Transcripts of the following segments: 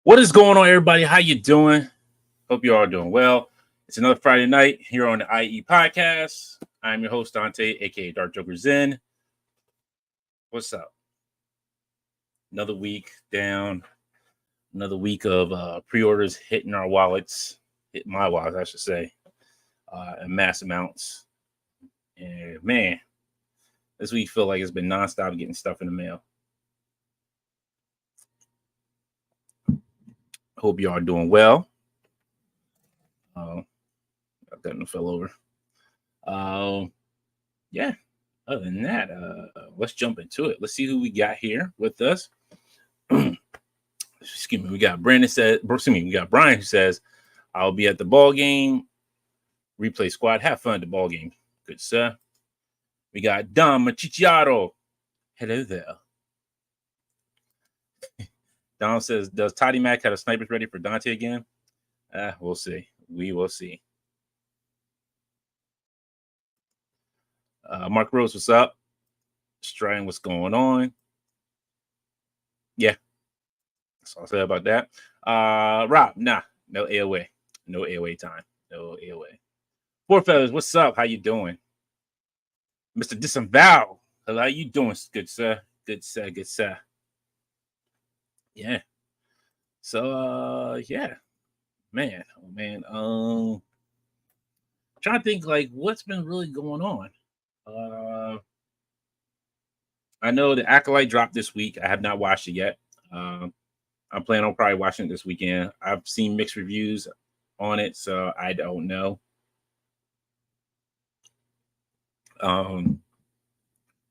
What is going on, everybody? How you doing? Hope you all doing well. It's another Friday night here on the IE podcast. I'm your host Dante, aka Dark Joker Zen. What's up? Another week down. Another week of pre-orders hitting our wallets, hitting my wallets, I should say, in mass amounts. And man, this week feel like it's been nonstop getting stuff in the mail. Hope you all doing well. That one fell over. Yeah. Other than that, let's jump into it. Let's see who we got here with us. Excuse me. We got Brandon said. Excuse me. We got Brian who says, "I'll be at the ball game. Replay squad. Have fun at the ball game. Good sir." We got Dom Machicciaro. Hello there. Dom says, "Does Toddy Mac have a snipers ready for Dante again?" We'll see. We will see. Mark Rose, what's up? Striding, what's going on? Yeah. That's all I'll say about that. Rob, no AOA. No AOA time. No AOA. Four Feathers, what's up? How you doing? Mr. Disavow, how you doing, good sir? Good sir, good sir. Yeah. So yeah. Man, oh man. Trying to think like what's been really going on. I know the Acolyte dropped this week. I have not watched it yet. I'm planning on probably watching it this weekend. I've seen mixed reviews on it, so I don't know. Yeah,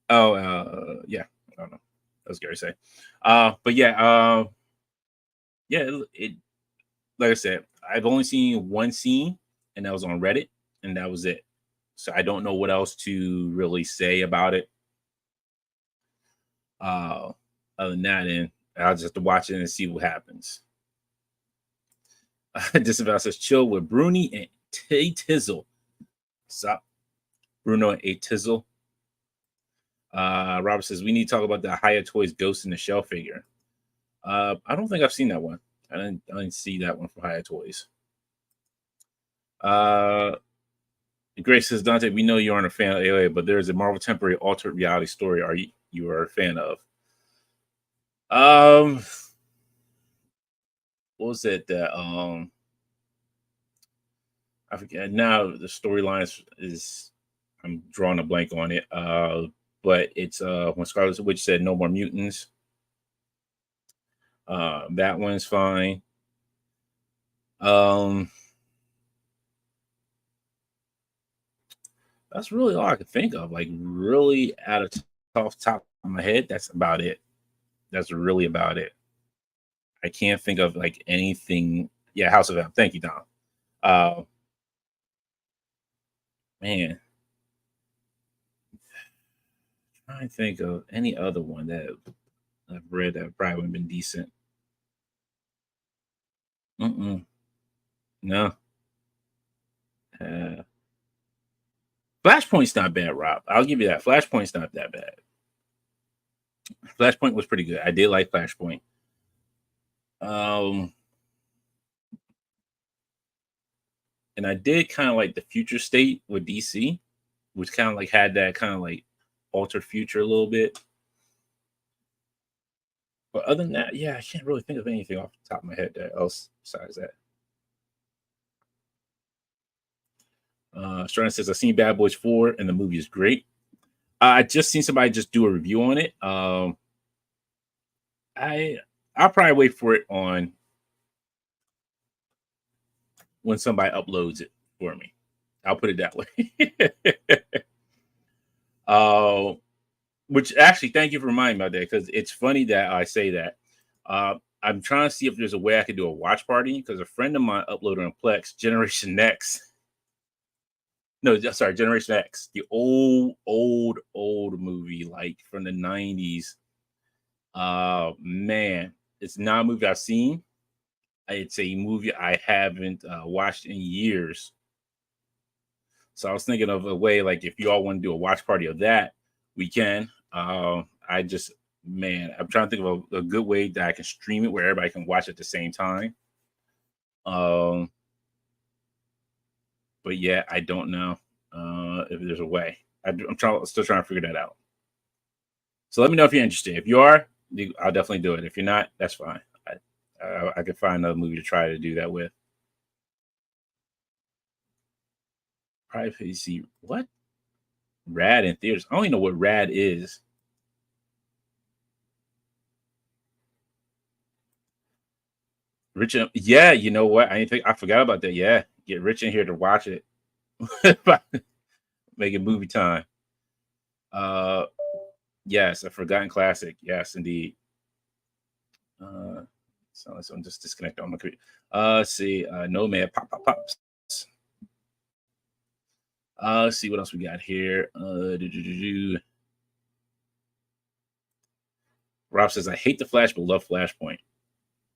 I don't know. That was scary to say. But yeah, it like I said, I've only seen one scene, and that was on Reddit, and that was it. So I don't know what else to really say about it. Other than that, and I'll just have to watch it and see what happens. Disavow says, "Chill with Bruni and A Tizzle." What's up, Bruno and A Tizzle? Robert says, "We need to talk about the Hiya Toys Ghost in the Shell figure." I don't think I've seen that one. I didn't see that one from Hiya Toys. Grace says, "Dante, we know you aren't a fan of AOA, but there is a Marvel temporary alternate reality story you are a fan of." What was it that I forget now, the storyline is I'm drawing a blank on it. But it's when Scarlet Witch said no more mutants. That one's fine. That's really all I can think of. Like really out of top of my head, that's about it. That's really about it. I can't think of like anything. Yeah, House of M. Thank you, Dom. Man, I'm trying to think of any other one that I've read that probably would have been decent. No. Flashpoint's not bad, Rob. I'll give you that. Flashpoint's not that bad. Flashpoint was pretty good. I did like Flashpoint. And I did kind of like the Future State with DC, which kind of like had that kind of like altered future a little bit. But other than that, yeah, I can't really think of anything off the top of my head that else besides that. Stern says, "I've seen Bad Boys 4 and the movie is great." I just seen somebody just do a review on it. I'll probably wait for it on when somebody uploads it for me. I'll put it that way. Which actually, thank you for reminding me about that, because it's funny that I say that. I'm trying to see if there's a way I could do a watch party, because a friend of mine uploaded on Plex Generation X. No, sorry, Generation X, the old movie, like from the 90s. Man, it's not a movie I've seen. It's a movie I haven't watched in years. So I was thinking of a way, like if you all want to do a watch party of that, we can. I just man, I'm trying to think of a good way that I can stream it where everybody can watch at the same time. Um, but yeah, I don't know if there's a way. Still trying to figure that out. So let me know if you're interested. If you are, I'll definitely do it. If you're not, that's fine. I could find another movie to try to do that with. Privacy. What? Rad in theaters. I don't even know what Rad is. Rich, yeah, you know what? I forgot about that. Yeah, get Rich in here to watch it. Make it movie time. Yes, a forgotten classic. Yes, indeed. So I'm just disconnected on my computer. Let's see. Nomad pops. Let's see what else we got here. Rob says, I hate the Flash, but love Flashpoint.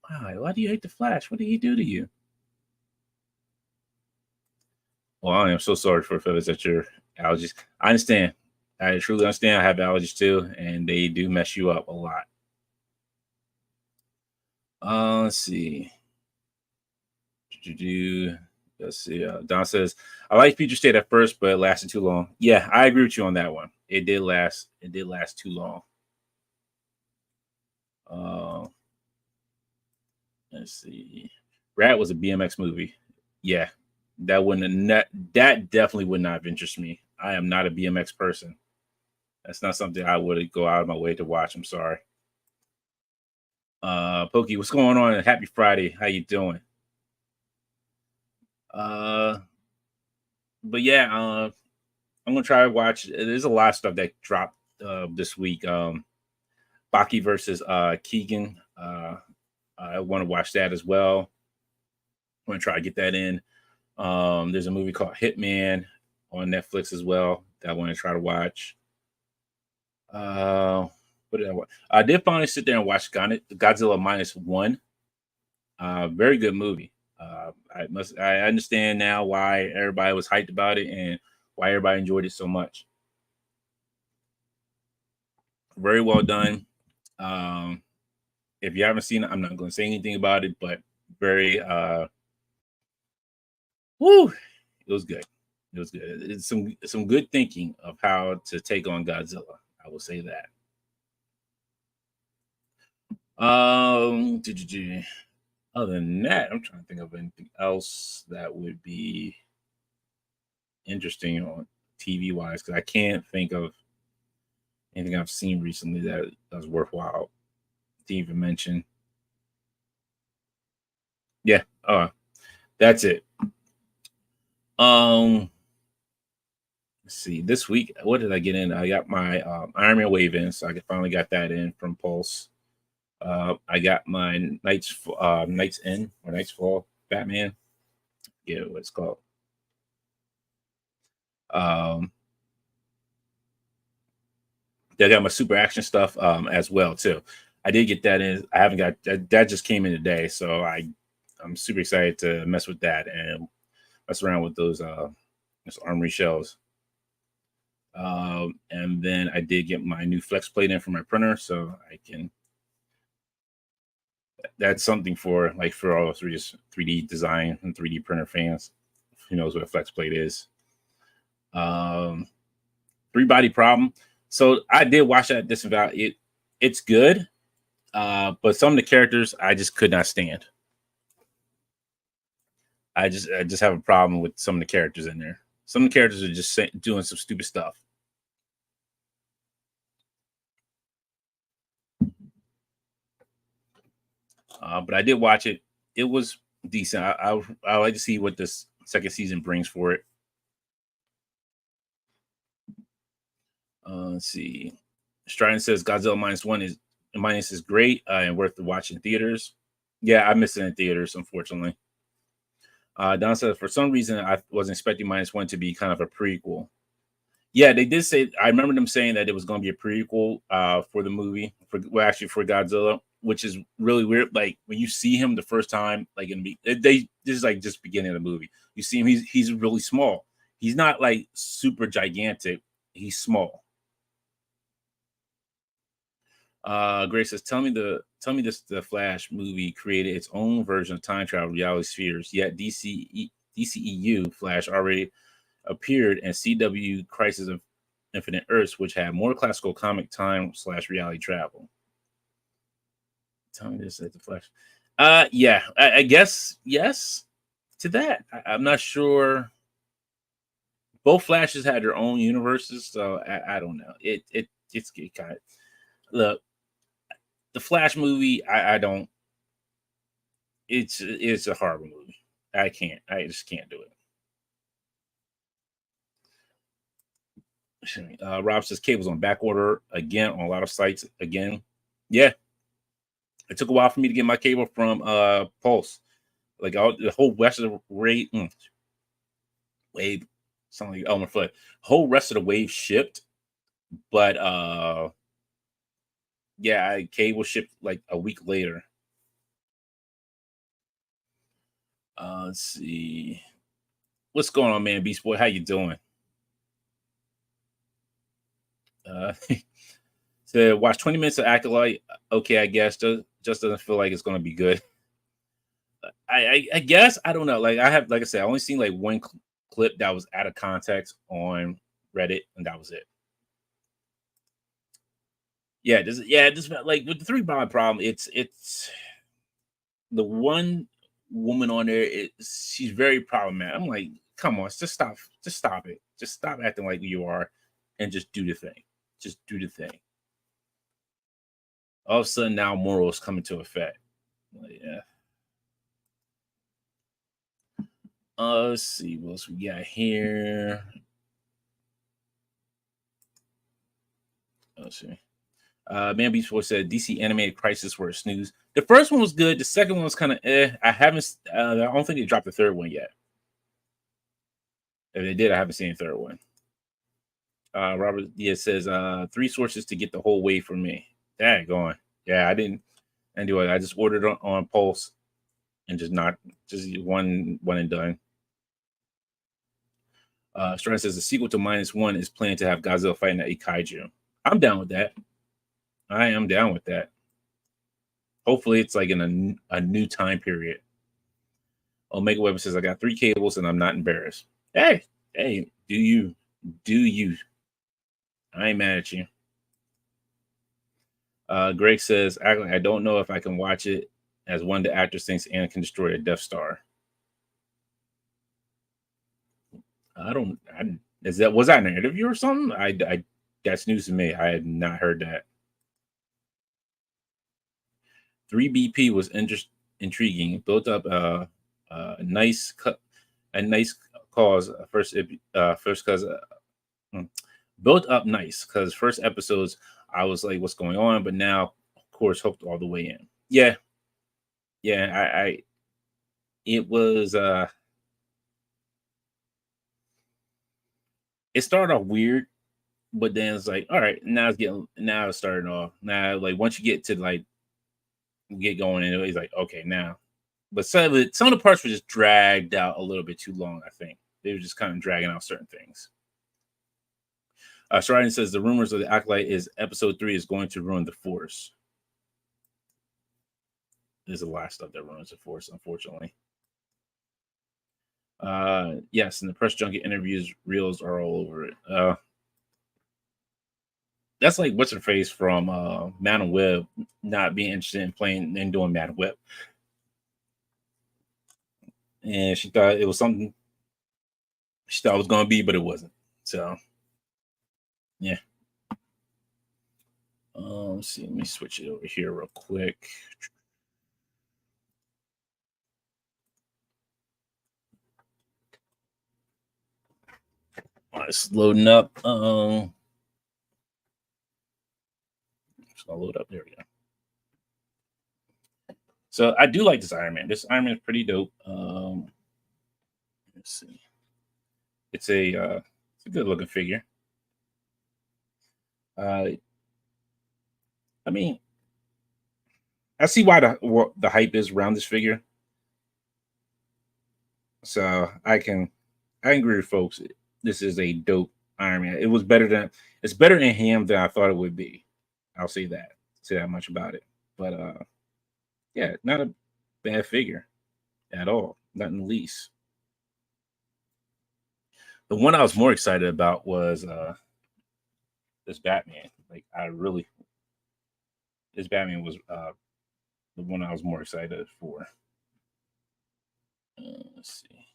Why do you hate the Flash? What did he do to you? Well, I am so sorry for feathers that your allergies. I understand. I truly understand. I have allergies too, and they do mess you up a lot. Let's see. Let's see. Don says, I like Future State at first, but it lasted too long. Yeah, I agree with you on that one. It did last. It did last too long. Let's see. Rat was a BMX movie. Yeah, that definitely would not have interested me. I am not a BMX person. That's not something I would go out of my way to watch. I'm sorry. Pokey, what's going on? Happy Friday. How you doing? But yeah, I'm gonna try to watch. There's a lot of stuff that dropped this week. Baki versus Keegan. I want to watch that as well. I'm gonna try to get that in. There's a movie called Hitman on Netflix as well that I want to try to watch. What did I watch? I did finally sit there and watch Godzilla -1. Very good movie. I understand now why everybody was hyped about it and why everybody enjoyed it so much. Very well done. If you haven't seen it, I'm not going to say anything about it, but very woo, it was good. It was good. It's some good thinking of how to take on Godzilla. I will say that. Other than that, I'm trying to think of anything else that would be interesting on TV wise because I can't think of anything I've seen recently that was worthwhile to even mention. Yeah, that's it. Let's see. This week, what did I get in? I got my Iron Man wave in, so I finally got that in from Pulse. I got my Knights In or Knights Fall Batman. Yeah, what it's called. I got my super action stuff as well too. I did get that in. I haven't got that just came in today, so I'm super excited to mess with that and mess around with those armory shells. And then I did get my new flex plate in for my printer, so I can. That's something for all of 3D design and 3D printer fans. Who knows what a flex plate is? 3-body problem. So I did watch that disavow. It's good, but some of the characters I just could not stand. I just have a problem with some of the characters in there. Some of the characters are just doing some stupid stuff. But I did watch it. It was decent. I like to see what this second season brings for it. Let's see. Strident says Godzilla -1 is great and worth watching in theaters. Yeah, I missed it in theaters, unfortunately. Don says for some reason I wasn't expecting -1 to be kind of a prequel. Yeah, they did say. I remember them saying that it was going to be a prequel for the movie, for Godzilla, which is really weird. Like when you see him the first time, like this is like just beginning of the movie. You see him; he's really small. He's not like super gigantic. He's small. Grace says, tell me this the Flash movie created its own version of time travel reality spheres, yet DCEU Flash already appeared in CW Crisis of Infinite Earths, which had more classical comic time / reality travel. Tell me this at the Flash. Yeah, I guess yes to that. I'm not sure. Both Flashes had their own universes, so I don't know. It's kind of look the Flash movie. I don't. It's a horrible movie. I can't. I just can't do it. Rob says Cable's on back order again on a lot of sites again. Yeah, it took a while for me to get my cable from Pulse. Like all the whole rest of the wave, something like Elmer Fudd. Whole rest of the wave shipped, but yeah, cable shipped like a week later. Let's see. What's going on, man? Beast Boy, how you doing? Said watch 20 minutes of Acolyte. Okay, I guess just doesn't feel like it's gonna be good. I guess I don't know. Like I said, I only seen like one clip that was out of context on Reddit, and that was it. Yeah, this like with the Three Bond problem, it's the one woman on there. She's very problematic. I'm like, come on, just stop it, just stop acting like you are, and just do the thing. Just do the thing. All of a sudden, now morals come into effect. Like, yeah. Let's see what else we got here. Let's see. Man Beast Boy said DC animated Crisis were a snooze. The first one was good. The second one was kind of I haven't. I don't think they dropped the third one yet. If they did, I haven't seen the third one. Robert Diaz says 3 sources to get the whole way from me. Dang, going. Yeah, I didn't do it. I just ordered on Pulse and just one and done. Stern says the sequel to -1 is planned to have Godzilla fighting a kaiju. I'm down with that. I am down with that. Hopefully, it's like in a new time period. Omega Web says I got 3 cables and I'm not embarrassed. Hey, do you? I ain't mad at you. Greg says I don't know if I can watch it as one of the actors thinks Anna can destroy a Death Star. Was that an interview or something? I that's news to me. I had not heard that. 3BP was intriguing. Built up a nice cause first because built up nice because first episodes I was like, what's going on? But now, of course, hooked all the way in. Yeah, I it was it started off weird, but then it's like, all right, now it's starting off. Now, like once you get to like get going, and it's like, okay, now. But some of the parts were just dragged out a little bit too long. I think they were just kind of dragging out certain things. Sheridan says the rumors of the Acolyte is episode 3 is going to ruin the Force. This is the last stuff that ruins the Force, unfortunately. Yes, and the press junket interviews reels are all over it. That's like what's her face from Madam Web not being interested in playing and doing Madam Web. And she thought it was something she thought it was going to be, but it wasn't. So, yeah. Let's see. Let me switch it over here real quick. It's loading up. It's gonna load up. There we go. So I do like this Iron Man. This Iron Man is pretty dope. Let's see. It's a good looking figure. I mean, I see why the hype is around this figure. So I can agree with folks. This is a dope Iron Man. It's better in him than I thought it would be. I'll say that. say that much about it. But yeah, not a bad figure at all, not in the least. The one I was more excited about was this Batman. Like I really, this Batman was the one I was more excited for. Let's see.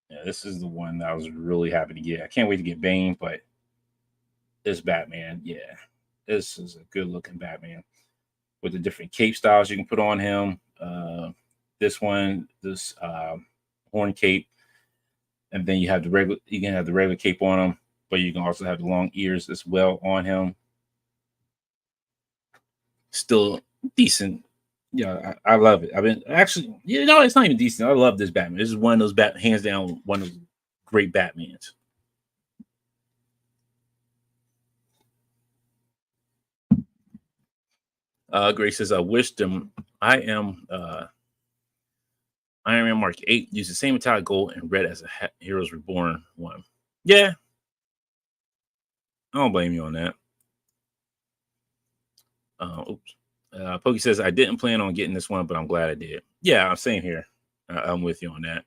Yeah, this is the one that I was really happy to get. I can't wait to get Bane, but this Batman, yeah, this is a good looking Batman with the different cape styles you can put on him. This one, this horn cape, and then you have the regular. You can have the regular cape on him, but you can also have the long ears as well on him. Still decent. Yeah, I love it. I've been actually, it's not even decent. I love this Batman. This is one of those hands down, one of those great Batmans. Grace says, "I wish them. I am. Iron Man Mark 8 used the same metallic gold and red as a Heroes Reborn one. Yeah, I don't blame you on that. Oops. Pokey says, I didn't plan on getting this one, but I'm glad I did. Yeah, I'm same here. I'm with you on that.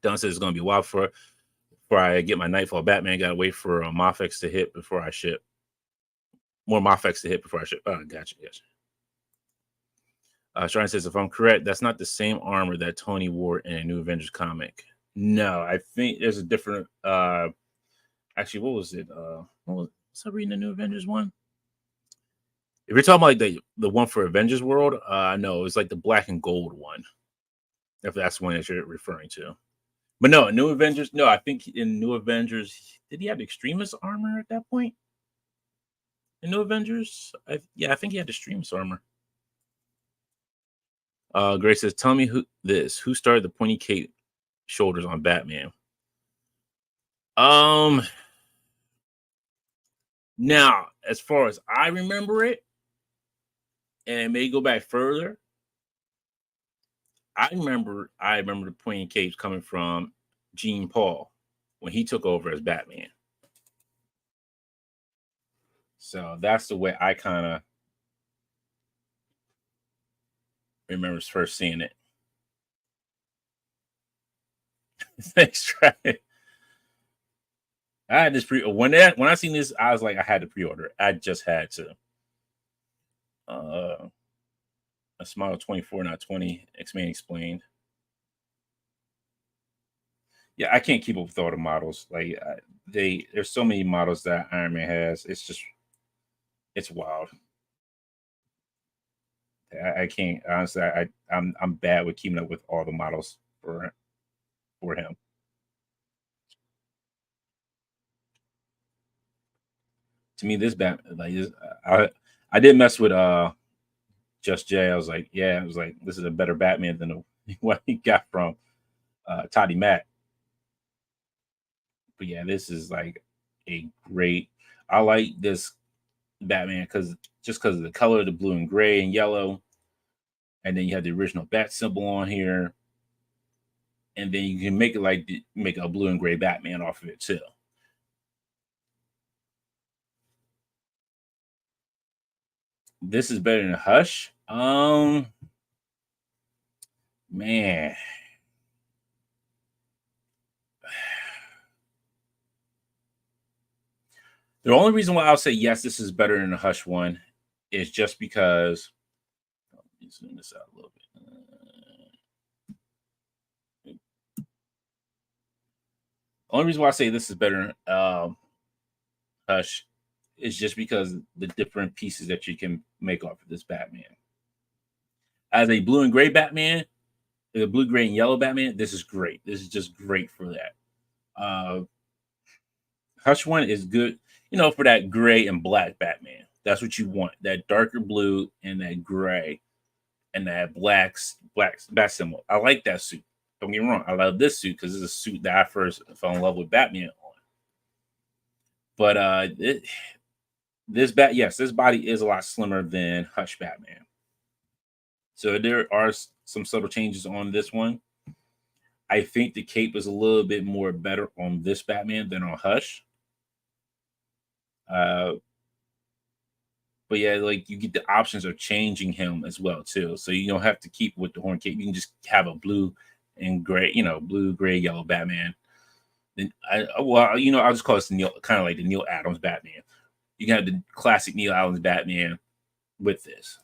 Don says it's going to be a while before I get my Nightfall Batman. Got to wait for Mafex to hit before I ship. More Mafex to hit before I ship. Oh, gotcha. Yes. Shrine says, if I'm correct, that's not the same armor that Tony wore in a New Avengers comic. No, I think there's a different. Actually, what was it? Was I reading the New Avengers one? If you're talking about like the one for Avengers World, no, it's like the black and gold one. If that's the one that you're referring to. But no, New Avengers. No, I think in New Avengers, did he have Extremis armor at that point? In New Avengers, I think he had Extremis armor. Grace says, "Tell me who started the pointy cape shoulders on Batman?" Now, as far as I remember it, and it may go back further, I remember the pointy capes coming from Gene Paul when he took over as Batman. So that's the way I kind of remember first seeing it. Thanks, Trey. I had this when I seen this, I was like, I had to pre-order it. I just had to. A smile 24, not 20. X-Men explained. Yeah, I can't keep up with all the models. Like there's so many models that Iron Man has. It's wild. I can't honestly. I'm bad with keeping up with all the models for him. To me, this Batman, like I did mess with Just Jay. I was like, yeah, I was like, this is a better Batman than what he got from Toddy Mack. But yeah, this is like a great. I like this Batman because of the color of the blue and gray and yellow, and then you have the original bat symbol on here, and then you can make it like make a blue and gray Batman off of it too. This is better than Hush. Man. The only reason why I'll say yes, this is better than the Hush one is just because. Let me zoom this out a little bit. Only reason why I say this is better than Hush is just because the different pieces that you can make off of this Batman. As a blue and gray Batman, the blue, gray, and yellow Batman, this is great. This is just great for that. Hush one is good, for that gray and black Batman. That's what you want. That darker blue and that gray and that black bat symbol. I like that suit. Don't get me wrong. I love this suit because it's a suit that I first fell in love with Batman on. But this body is a lot slimmer than Hush Batman. So there are some subtle changes on this one. I think the cape is a little bit more better on this Batman than on Hush. Uh, but yeah, like you get the options of changing him as well too. So you don't have to keep with the horn cape. You can just have a blue and gray, blue, gray, yellow Batman. Then I'll just call this Neil, kind of like the Neil Adams Batman. You can have the classic Neil Adams Batman with this.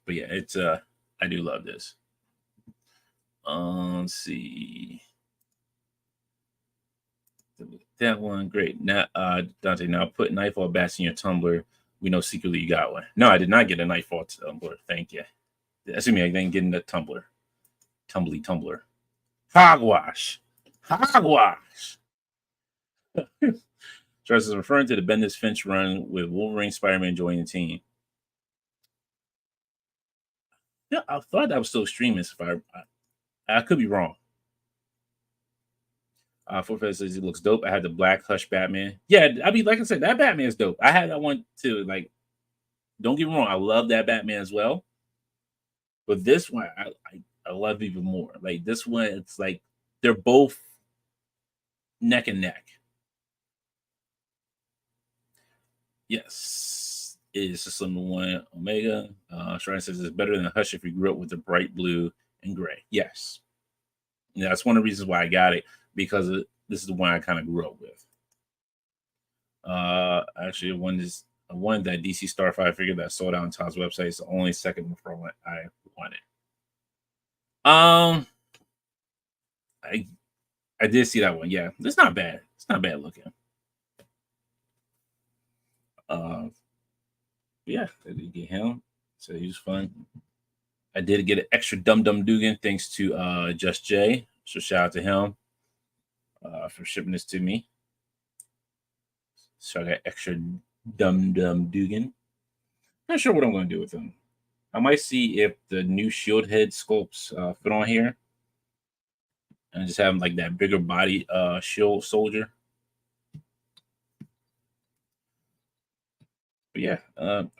But yeah, it's I do love this. Let's see. That one, great. Now, Dante, now put Nightfall bats in your tumbler. We know secretly you got one. No, I did not get a Nightfall tumbler. Thank you. Excuse me, I didn't get in the tumbler. Tumbler. Hogwash. Hogwash. Charles is referring to the Bendis Finch run with Wolverine, Spider-Man joining the team. Yeah, I thought that was still streaming. If I could be wrong. Forfeit says he looks dope. I had the Black Hush Batman. Yeah, I mean, like I said, that Batman is dope. I had that one too. Like, don't get me wrong, I love that Batman as well. But this one, I love even more. Like this one, it's like they're both neck and neck. Yes, it is just number one Omega. Shrine says it's better than Hush if you grew up with the bright blue and gray. Yes, yeah, that's one of the reasons why I got it, because this is the one I kind of grew up with. Actually, one that DC Starfire figure that sold out on Tom's website is the only second before I wanted. I did see that one. Yeah, it's not bad. It's not bad looking. Yeah, I did get him. So he was fun. I did get an extra Dum Dum Dugan thanks to Just Jay. So shout out to him for shipping this to me. So I got extra Dum Dum Dugan. Not sure what I'm going to do with him. I might see if the new Shield head sculpts fit on here, and just have like that bigger body Shield soldier. But yeah,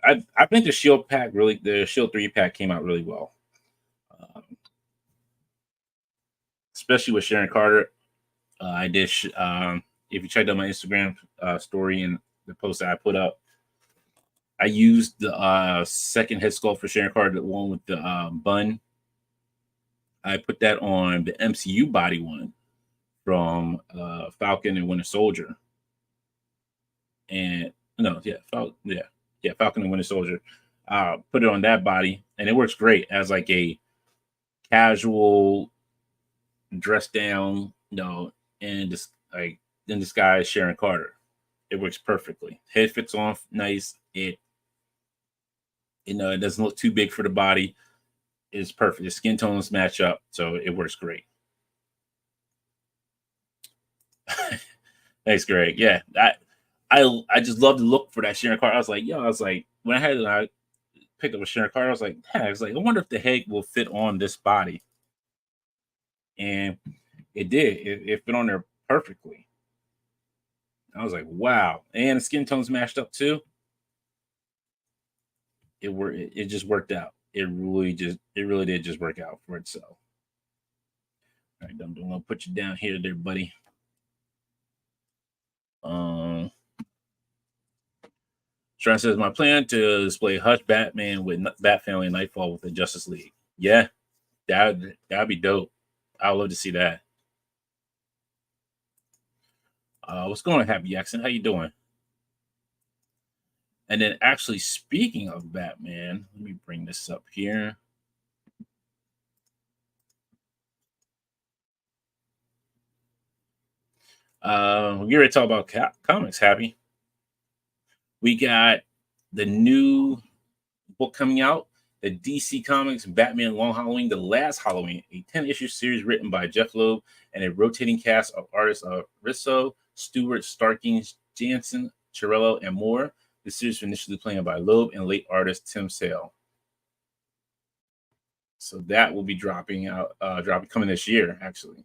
I think the Shield pack the Shield 3 pack came out really well, especially with Sharon Carter. I did. If you checked out my Instagram story and the post that I put up, I used the second head sculpt for Sharon Carter, the one with the bun. I put that on the MCU body one from Falcon and Winter Soldier. And Falcon and Winter Soldier. Put it on that body, and it works great as like a casual dress down, and just like in disguise Sharon Carter. It works perfectly. Head fits on nice. It doesn't look too big for the body. It's perfect. The skin tones match up, so it works great. Thanks, Greg. Yeah, I just love the look for that Sharon Carter. I was like, when I picked up a Sharon Carter, I was like, I wonder if the head will fit on this body. And it did. It fit on there perfectly. I was like, wow. And the skin tones matched up too. It just worked out. It really did just work out for itself. All right, I'm gonna put you down here there, buddy. Sharon says, my plan to display Hush Batman with Bat Family and Nightfall with the Justice League. Yeah, that'd be dope. I would love to see that. What's going on, Happy Jackson? How you doing? And then actually, speaking of Batman, let me bring this up here. We already talked about comics, Happy. We got the new book coming out, the DC Comics Batman Long Halloween, The Last Halloween, a 10-issue series written by Jeff Loeb and a rotating cast of artists Risso, Stewart, Starkings, Jansen, Chiarello, and more. The series was initially planned by Loeb and late artist Tim Sale. So that will be dropping coming this year, actually.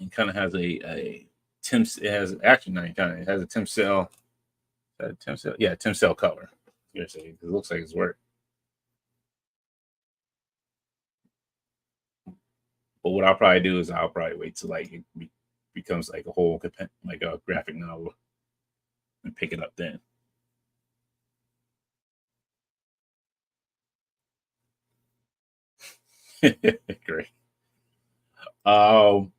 And kind of has a Tim. It has actually 9 It has a Tim Cell. Tim Cell. Yeah, Tim Cell cover. It looks like it's work. But what I'll probably do is I'll probably wait till like it becomes like a whole like a graphic novel and pick it up then. Great. Um,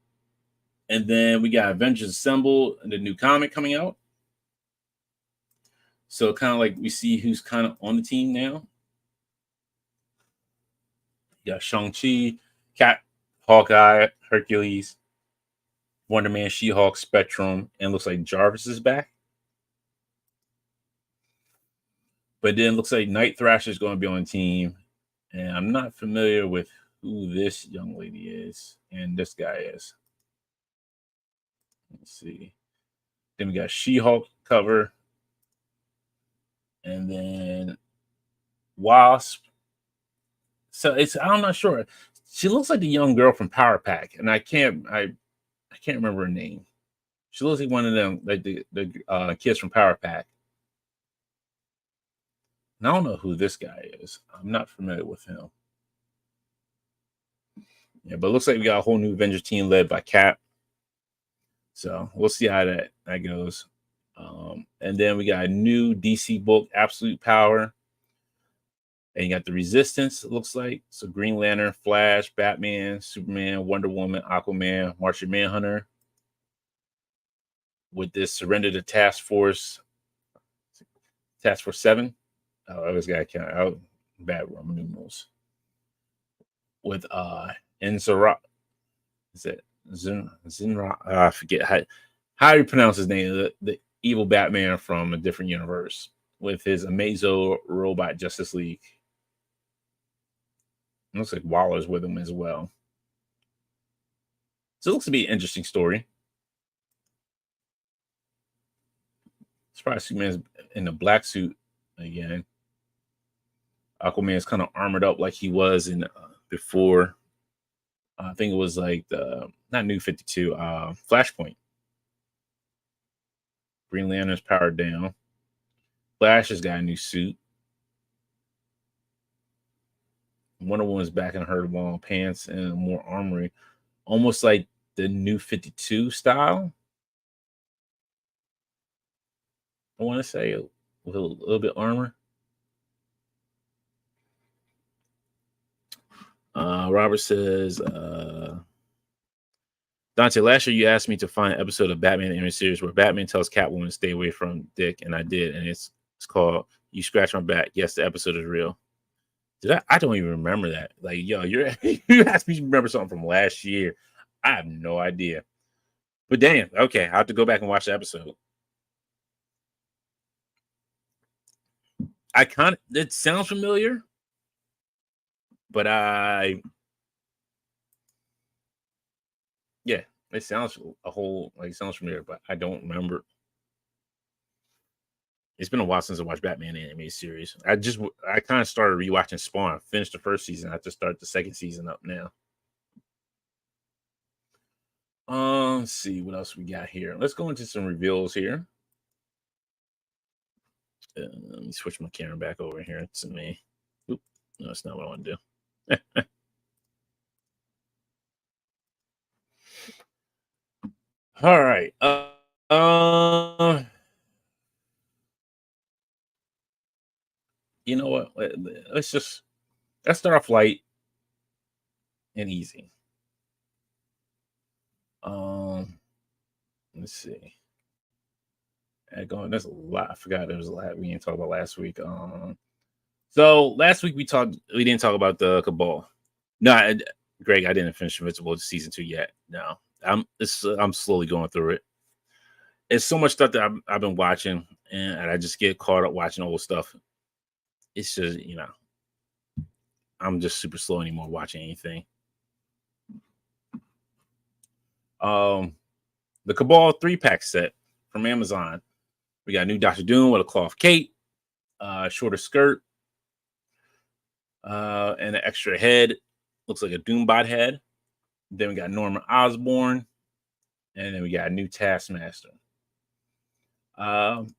and then we got Avengers Assemble, the new comic coming out. So kind of like we see who's kind of on the team now. You got Shang-Chi, Cat, Hawkeye, Hercules, Wonder Man, She-Hulk, Spectrum, and looks like Jarvis is back. But then looks like Night Thrasher is going to be on the team. And I'm not familiar with who this young lady is and this guy is. Let's see. Then we got She-Hulk cover. And then Wasp. So I'm not sure. She looks like the young girl from Power Pack, and I can't remember her name. She looks like one of them, like the kids from Power Pack. And I don't know who this guy is. I'm not familiar with him. Yeah, but it looks like we got a whole new Avengers team led by Cap. So we'll see how that goes. And then we got a new DC book, Absolute Power. And you got the Resistance, it looks like. So Green Lantern, Flash, Batman, Superman, Wonder Woman, Aquaman, Martian Manhunter. With this Surrender to Task Force 7. Oh, I always got to count out bad Roman numerals. With Enzara. Is it Zinra? I forget how you pronounce his name. The evil Batman from a different universe with his Amazo Robot Justice League. It looks like Waller's with him as well. So it looks to be an interesting story. Surprised Superman's in the black suit again. Aquaman's kind of armored up like he was in before. I think it was like not New 52, Flashpoint. Green Lantern's powered down. Flash has got a new suit. Wonder Woman's back in her long pants and more armory, almost like the New 52 style. I want to say with a little bit armor. Robert says, Dante, last year you asked me to find an episode of Batman the Animated Series where Batman tells Catwoman to stay away from Dick, and I did, and it's called "You Scratch My Back." Yes, the episode is real. Did I don't even remember that. Like, yo, you asked me to remember something from last year. I have no idea. But damn, okay, I have to go back and watch the episode. It sounds familiar, but yeah, it sounds sounds familiar, but I don't remember. It's been a while since I watched Batman anime series. I kind of started rewatching Spawn. I finished the first season. I have to start the second season up now. Let's see what else we got here. Let's go into some reveals here. Let me switch my camera back over here to me. Oop, no, that's not what I want to do. All right. You know what? Let's start off light and easy. Let's see. There's a lot. I forgot there was a lot we didn't talk about last week. So last week we didn't talk about the Cabal. No, Greg, I didn't finish Invincible season 2 yet. No, I'm slowly going through it. It's so much stuff that I've been watching, and I just get caught up watching old stuff. It's just, I'm just super slow anymore watching anything. The Cabal 3-pack set from Amazon. We got a new Doctor Doom with a cloth cape, shorter skirt, and an extra head. Looks like a Doombot head. Then we got Norman Osborn and then we got a new Taskmaster.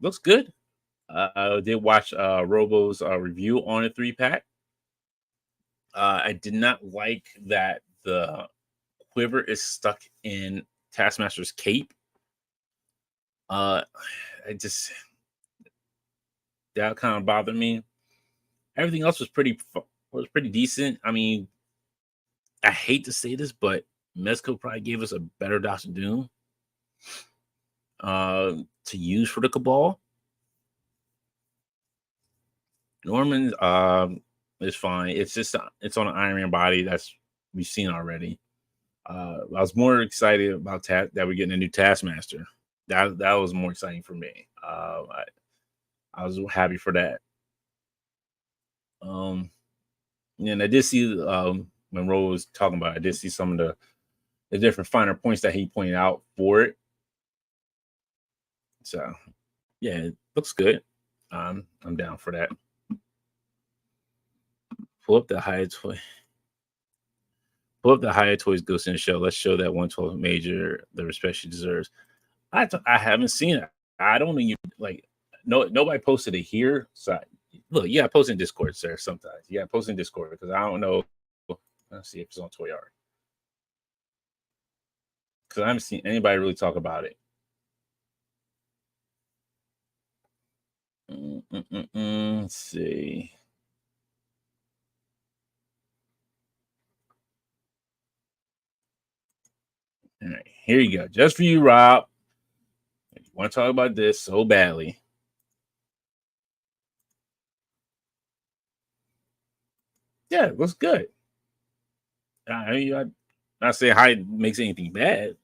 Looks good. I did watch Robo's review on a 3-pack. I did not like that the quiver is stuck in Taskmaster's cape. I just that kind of bothered me. Everything else was pretty decent. I mean, I hate to say this, but Mezco probably gave us a better Doctor Doom to use for the Cabal. Norman is fine. It's just it's on an Iron Man body that's we've seen already. I was more excited about that we're getting a new Taskmaster. That was more exciting for me. I was happy for that. And I did see when Ro was talking about it, I did see some of the different finer points that he pointed out for it. So yeah, it looks good. I'm down for that. Pull up the Hiya Toy. Pull up the Hiya Toys Ghost in the Shell. Let's show that 112 major the respect she deserves. I haven't seen it. I don't even like nobody posted it here. So look, you got post in Discord, sir. Sometimes you got post in Discord because I don't know. Let's see if it's on Toy Art because I haven't seen anybody really talk about it. Let's see. All right, here you go. Just for you, Rob. If you want to talk about this so badly. Yeah, it looks good. I'm not saying how it makes anything bad,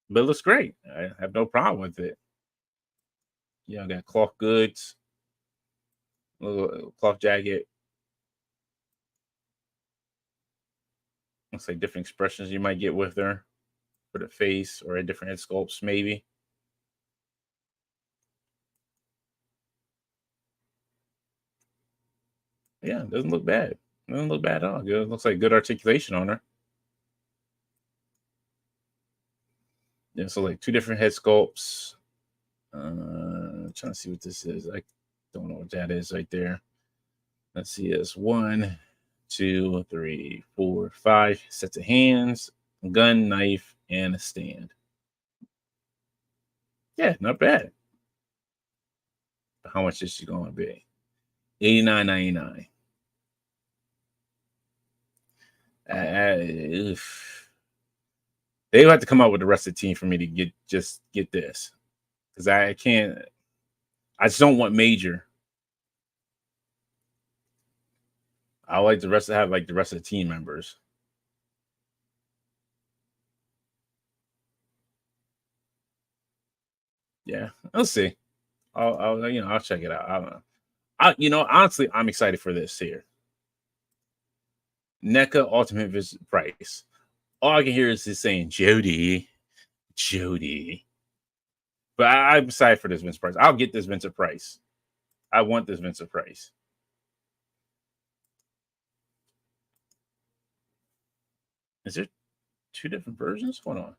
but it looks great. I have no problem with it. Yeah, I got cloth goods, little cloth jacket. Looks like different expressions you might get with her for the face or a different head sculpts, maybe. Yeah, it doesn't look bad. It doesn't look bad at all. Good. Looks like good articulation on her. Yeah, so like two different head sculpts. Trying to see what this is. I don't know what that is right there. Let's see. It's 1, 2, 3, 4, 5 sets of hands, a gun, knife, and a stand. Yeah, not bad. How much is she going to be? $89.99. They have to come out with the rest of the team for me to get this because I can't. I just don't want major. I like the rest to have like the rest of the team members. Yeah, let's see. I'll check it out. I don't know. Honestly, I'm excited for this here. NECA Ultimate Visit Price. All I can hear is this saying Jody. But I'm excited for this Vincent Price. I'll get this Vincent Price. I want this Vincent Price. Is there two different versions? Hold on.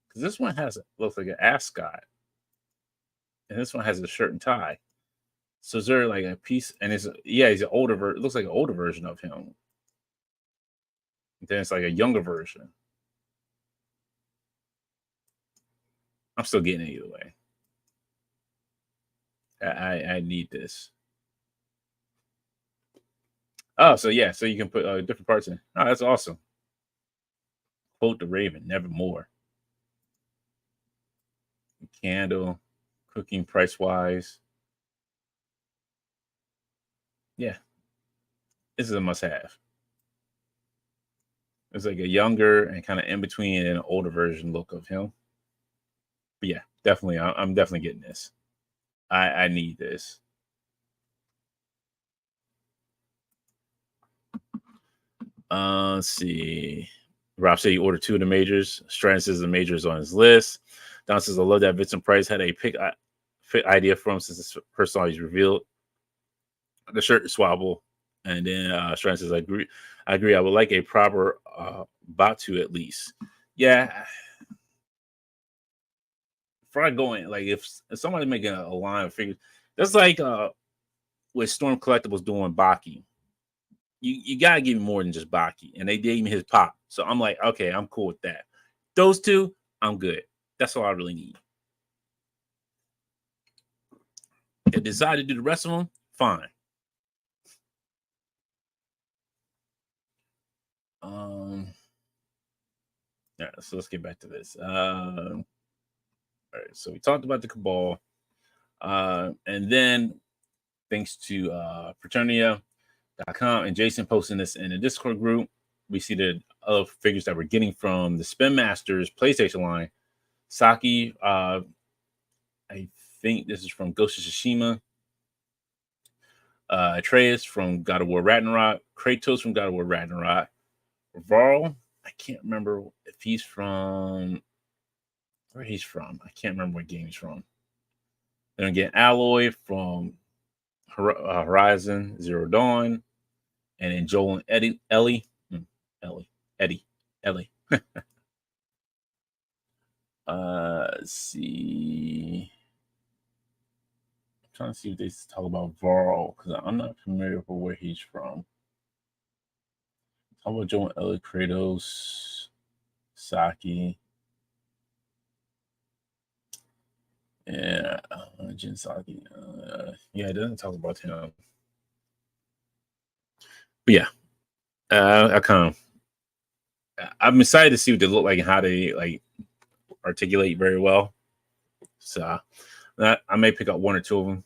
Because this one looks like an ascot. And this one has a shirt and tie. So is there like a piece? And he's an older it looks like an older version of him. Then it's like a younger version. I'm still getting it either way. I need this. Oh, so yeah, so you can put different parts in. Oh, that's awesome. Quote the Raven, nevermore. Candle, cooking price wise. Yeah, this is a must have. It's like a younger and kind of in between and an older version look of him. But yeah, definitely, I'm definitely getting this. I need this. Let's see. Rob said he ordered 2 of the majors. Stratton says the majors on his list. Don says I love that Vincent Price had a pick idea for him since his first song he's revealed. The shirt is swabble. And then Stratton says I agree. I would like a proper Batu at least. Yeah. before I go in, like if somebody's making a line of figures, that's like with Storm Collectibles doing Baki. You gotta give me more than just Baki, and they gave me his pop. So I'm like, okay, I'm cool with that. Those two, I'm good. That's all I really need. If they decide to do the rest of them, fine. Yeah, so let's get back to this. All right, so we talked about the Cabal, and then thanks to Fraternia.com and Jason posting this in the Discord group, we see the other figures that we're getting from the Spin Masters PlayStation line. Saki, I think this is from Ghost of Tsushima. Atreus from God of War Ragnarok. Kratos from God of War Ragnarok. Varl, I can't remember if he's from where he's from. I can't remember what game he's from. Then again, Alloy from Horizon Zero Dawn, and then Joel and Ellie. Let's see. I'm trying to see if they talk about Varl because I'm not familiar with where he's from. How about Joel and Ellie, Kratos, Saki? Yeah, Jin Saki. Yeah, it doesn't talk about him. But yeah, I'm excited to see what they look like and how they like articulate very well. So I may pick up one or two of them.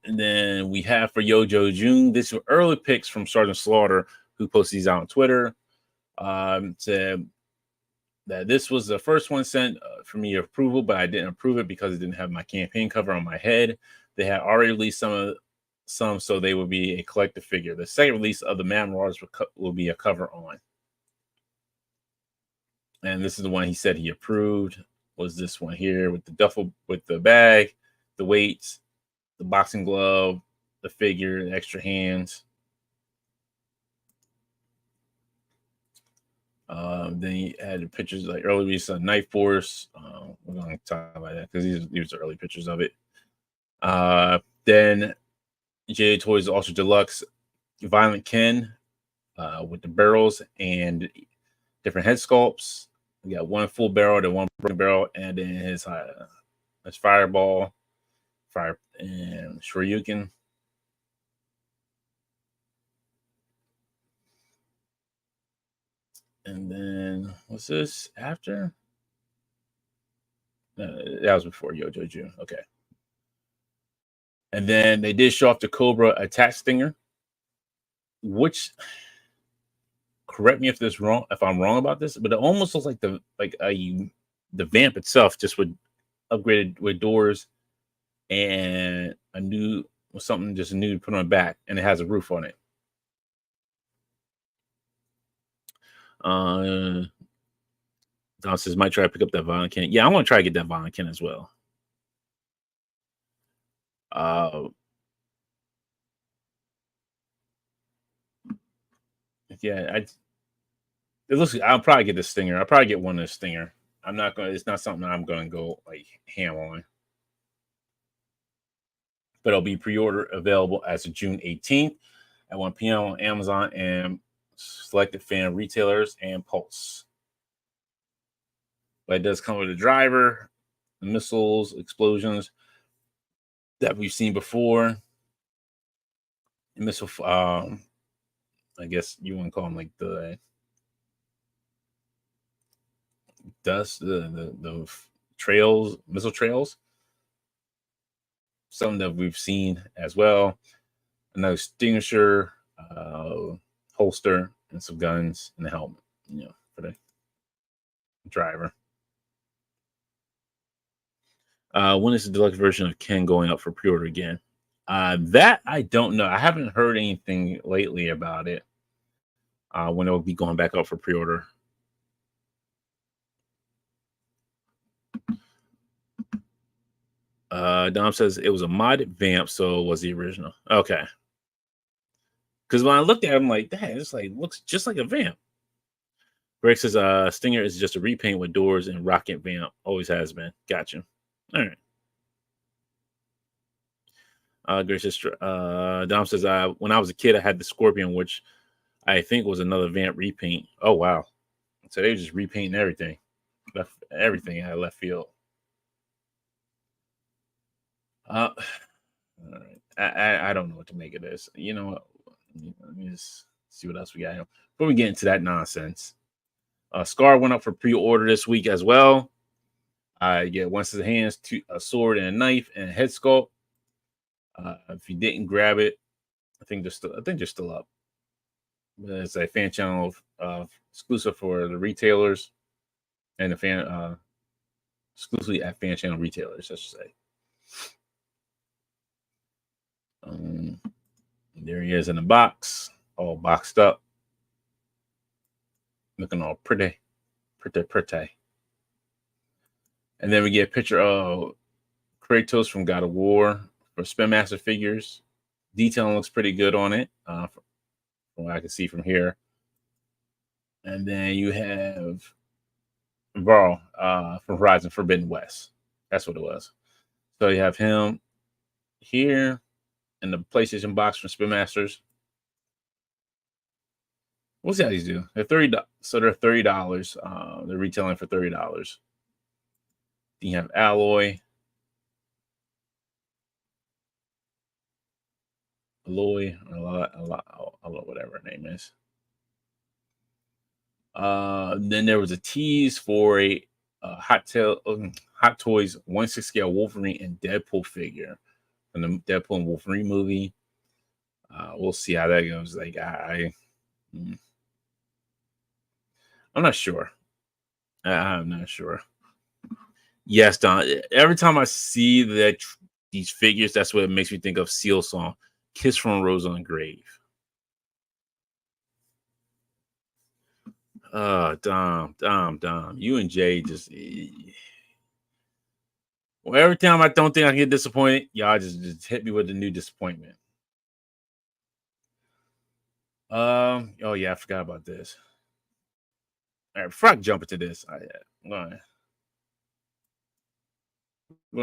And then we have for Yojo June, this were early picks from Sergeant Slaughter, who posted these out on Twitter. Said that this was the first one sent for me approval, but I didn't approve it because it didn't have my campaign cover on my head. They had already released some, so they would be a collective figure. The second release of the Man Marauders will be a cover on. And this is the one he said he approved. Was this one here with the duffel, with the bag, the weights, the boxing glove, the figure, the extra hands. Then he had pictures like early release of Night Force. We're going to talk about that because these are early pictures of it. Then J Toys Ultra Deluxe Violent Ken with the barrels and different head sculpts. We got one full barrel, then one broken barrel, and then his fireball, fire, and Shoryuken. And then what's this after? That was before Yojo June. Okay. And then they did show off the Cobra Attack Stinger, which, correct me if this wrong, if I'm wrong about this, but it almost looks like the vamp itself, just with upgraded with doors and a new something, just new to put on the back, and it has a roof on it. Don says might try to pick up that Violent Ken. Yeah, I want to try to get that Violent Ken as well. Yeah, it looks. I'll probably get the Stinger. I'll probably get one of the Stinger. I'm not gonna. It's not something I'm gonna go like ham on. But it'll be pre-order available as of June 18th at 1 p.m. on Amazon and selected fan retailers and Pulse. But it does come with a driver, the missiles, explosions that we've seen before. Missile, I guess you want to call them like the dust, the trails, missile trails. Some that we've seen as well. Another extinguisher, holster, and some guns and the helmet, for the driver. When is the deluxe version of Ken going up for pre-order again? That I don't know. I haven't heard anything lately about it. When it will be going back up for pre-order. Dom says it was a modded vamp, so it was the original. Okay. Because when I looked at it, I'm like, that it's like looks just like a vamp. Greg says Stinger is just a repaint with doors and rocket vamp. Always has been. Gotcha. All right. Greg says Dom says when I was a kid, I had the Scorpion, which I think was another vamp repaint. Oh wow. So they were just repainting everything. Everything out of left field. All right. I don't know what to make of this. You know what? Let me just see what else we got here. Before we get into that nonsense. Scar went up for pre-order this week as well. I get one set of hands, a sword and a knife, and a head sculpt. If you didn't grab it, I think they're still up. It's a fan channel exclusive for the retailers and the fan exclusively at fan channel retailers, I should say. There he is in the box, all boxed up, looking all pretty. And then we get a picture of Kratos from God of War for Spin Master figures. Detailing looks pretty good on it, from what I can see from here. And then you have Varl from Horizon Forbidden West. That's what it was. So you have him here in the PlayStation box from Spin Masters. We'll see how these do. They're $30. So they're $30. They're retailing for $30. You have Alloy, whatever her name is. Then there was a tease for a Hot Toys 1/6 scale Wolverine and Deadpool figure from the Deadpool and Wolverine movie. We'll see how that goes. Like I'm not sure. I'm not sure. Yes, Don. Every time I see these figures, that's what it makes me think of Seal Song, "Kiss from a Rose on a Grave." Dom. You and Jay just. Well, every time I don't think I can get disappointed, y'all just hit me with a new disappointment. Oh yeah, I forgot about this. All right, before I jump into this, I'm going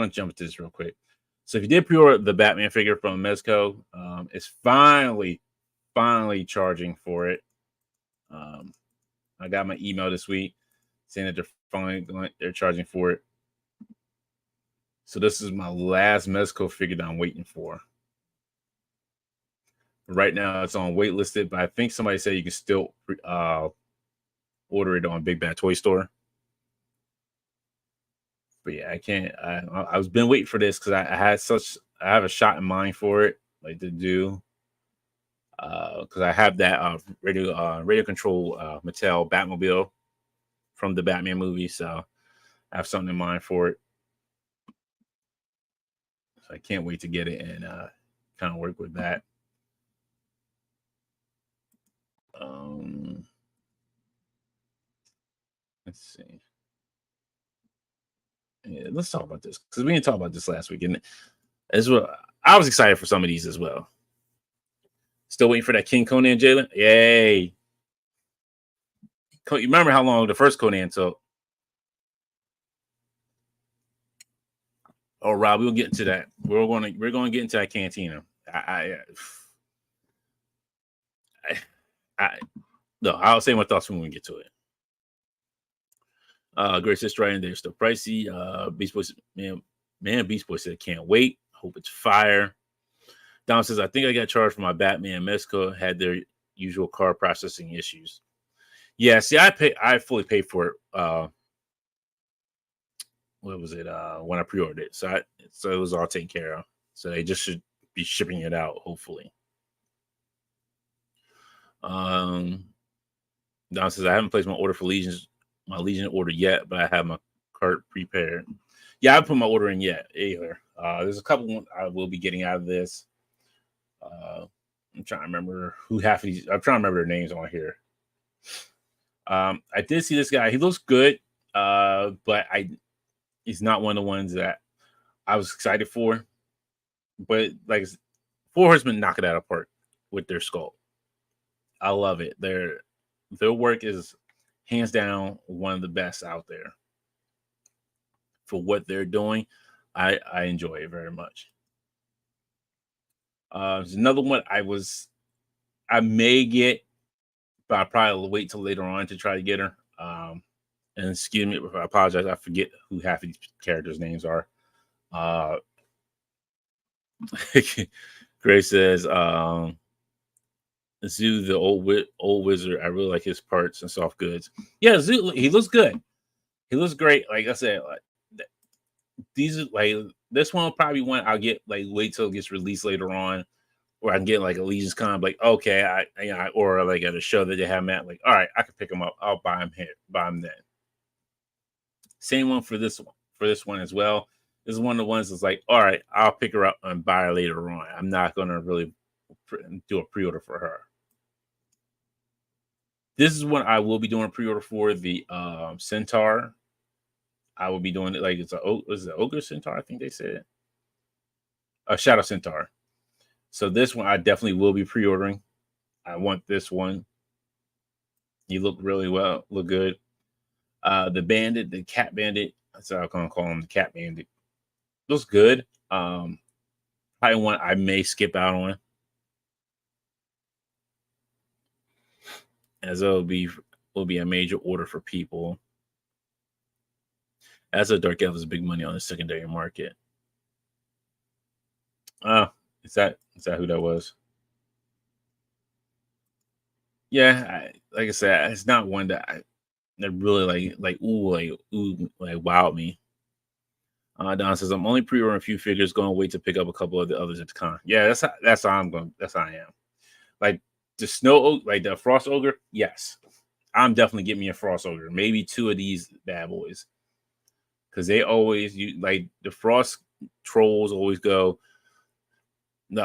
to jump into this real quick. So if you did pre-order the Batman figure from Mezco, it's finally charging for it. I got my email this week saying that they're charging for it. So this is my last Mezco figure that I'm waiting for. Right now it's on waitlisted, but I think somebody said you can still order it on Big Bad Toy Store. But yeah, I can't. I was been waiting for this because I have a shot in mind for it, like to do. Because I have that radio control Mattel Batmobile from the Batman movie, so I have something in mind for it. So I can't wait to get it and kind of work with that. Let's see. Yeah, let's talk about this because we didn't talk about this last week, and as well, I was excited for some of these as well. Still waiting for that King Conan, Jalen. Yay! You remember how long the first Conan took? Oh, Rob, we'll get into that. We're going to get into that Cantina. No, I'll say my thoughts when we get to it. Great sister right in there, still pricey. Beast Boy, Beast Boy said can't wait. Hope it's fire. Don says I think I got charged for my Batman. Mezco had their usual card processing issues. Yeah, see, I fully paid for it. What was it? When I pre-ordered it, so it was all taken care of. So they just should be shipping it out, hopefully. Don says I haven't placed my order for my Legion order yet, but I have my cart prepared. Yeah, I haven't put my order in yet either. There's a couple I will be getting out of this. I'm trying to remember who half of these. I'm trying to remember their names on here. I did see this guy. He looks good, but he's not one of the ones that I was excited for. But like Four Horsemen knock it out of park with their sculpt. I love it. Their work is hands down one of the best out there for what they're doing. I enjoy it very much. There's another one I may get, but I probably will wait till later on to try to get her. And excuse me if I apologize, I forget who half of these characters' names are. Grace says, Zoo, the old wizard. I really like his parts and soft goods. Yeah, Zoo, he looks good. He looks great. Like I said, like these are like this one will probably one I'll get like wait till it gets released later on, or I can get like a Legion's Con, like okay, or like at a show that they have them at, like all right, I can pick them up. I'll buy them here, buy them then. Same one for this one. For this one as well. This is one of the ones that's like, all right, I'll pick her up and buy her later on. I'm not gonna really do a pre-order for her. This is what I will be doing a pre-order for the Centaur. I will be doing it like it's was it Ogre Centaur? I think they said a Shadow Centaur. So this one I definitely will be pre-ordering. I want this one. You look really well, look good. The Bandit, the Cat Bandit. That's how I'm gonna call him, the Cat Bandit. Looks good. Probably one I may skip out on, as it will be a major order for people. As a Dark Elf is big money on the secondary market. Is that who that was? Yeah, like I said, it's not one that really like wowed me. Don says I'm only pre-ordering a few figures, going to wait to pick up a couple of the others at the con. Yeah, that's how I'm going. That's how I am. Like the Frost Ogre. Yes, I'm definitely getting me a Frost Ogre. Maybe two of these bad boys, because they always like the Frost Trolls always go. And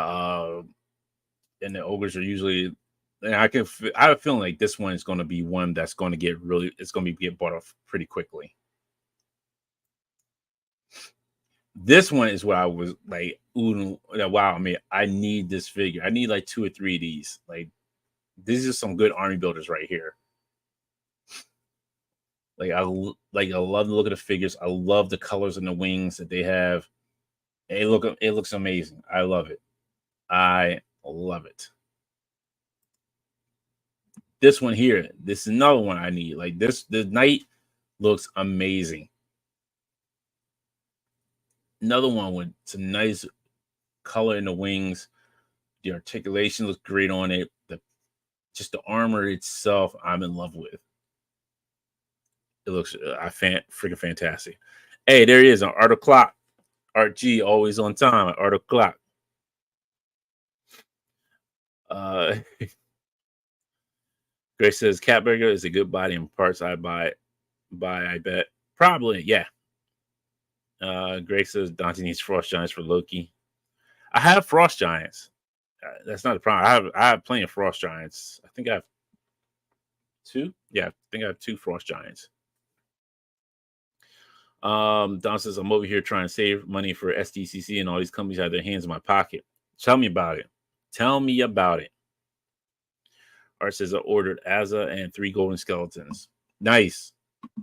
the ogres are usually. And I have a feeling like this one is going to be one that's going to get bought off pretty quickly. This one is what I was like, ooh, wow, I mean, I need this figure. I need like 2 or 3 of these. Like, these are some good army builders right here. I love the look of the figures. I love the colors and the wings that they have. It looks amazing. I love it. I love it. This one here, this is another one I need. Like this, the knight looks amazing. Another one with some nice color in the wings. The articulation looks great on it. Just the armor itself, I'm in love with. It looks freaking fantastic. Hey, there he is on Art O'Clock. Art G, always on time at Art O'Clock. Grace says Catburger is a good body and parts I buy, I bet. Probably, yeah. Grace says Dante needs Frost Giants for Loki. I have Frost Giants. That's not a problem. I have plenty of Frost Giants. I think I have 2. Yeah, I think I have 2 Frost Giants. Don says I'm over here trying to save money for SDCC, and all these companies have their hands in my pocket. Tell me about it. Tell me about it. Art says I ordered Azza and 3 golden skeletons. Nice.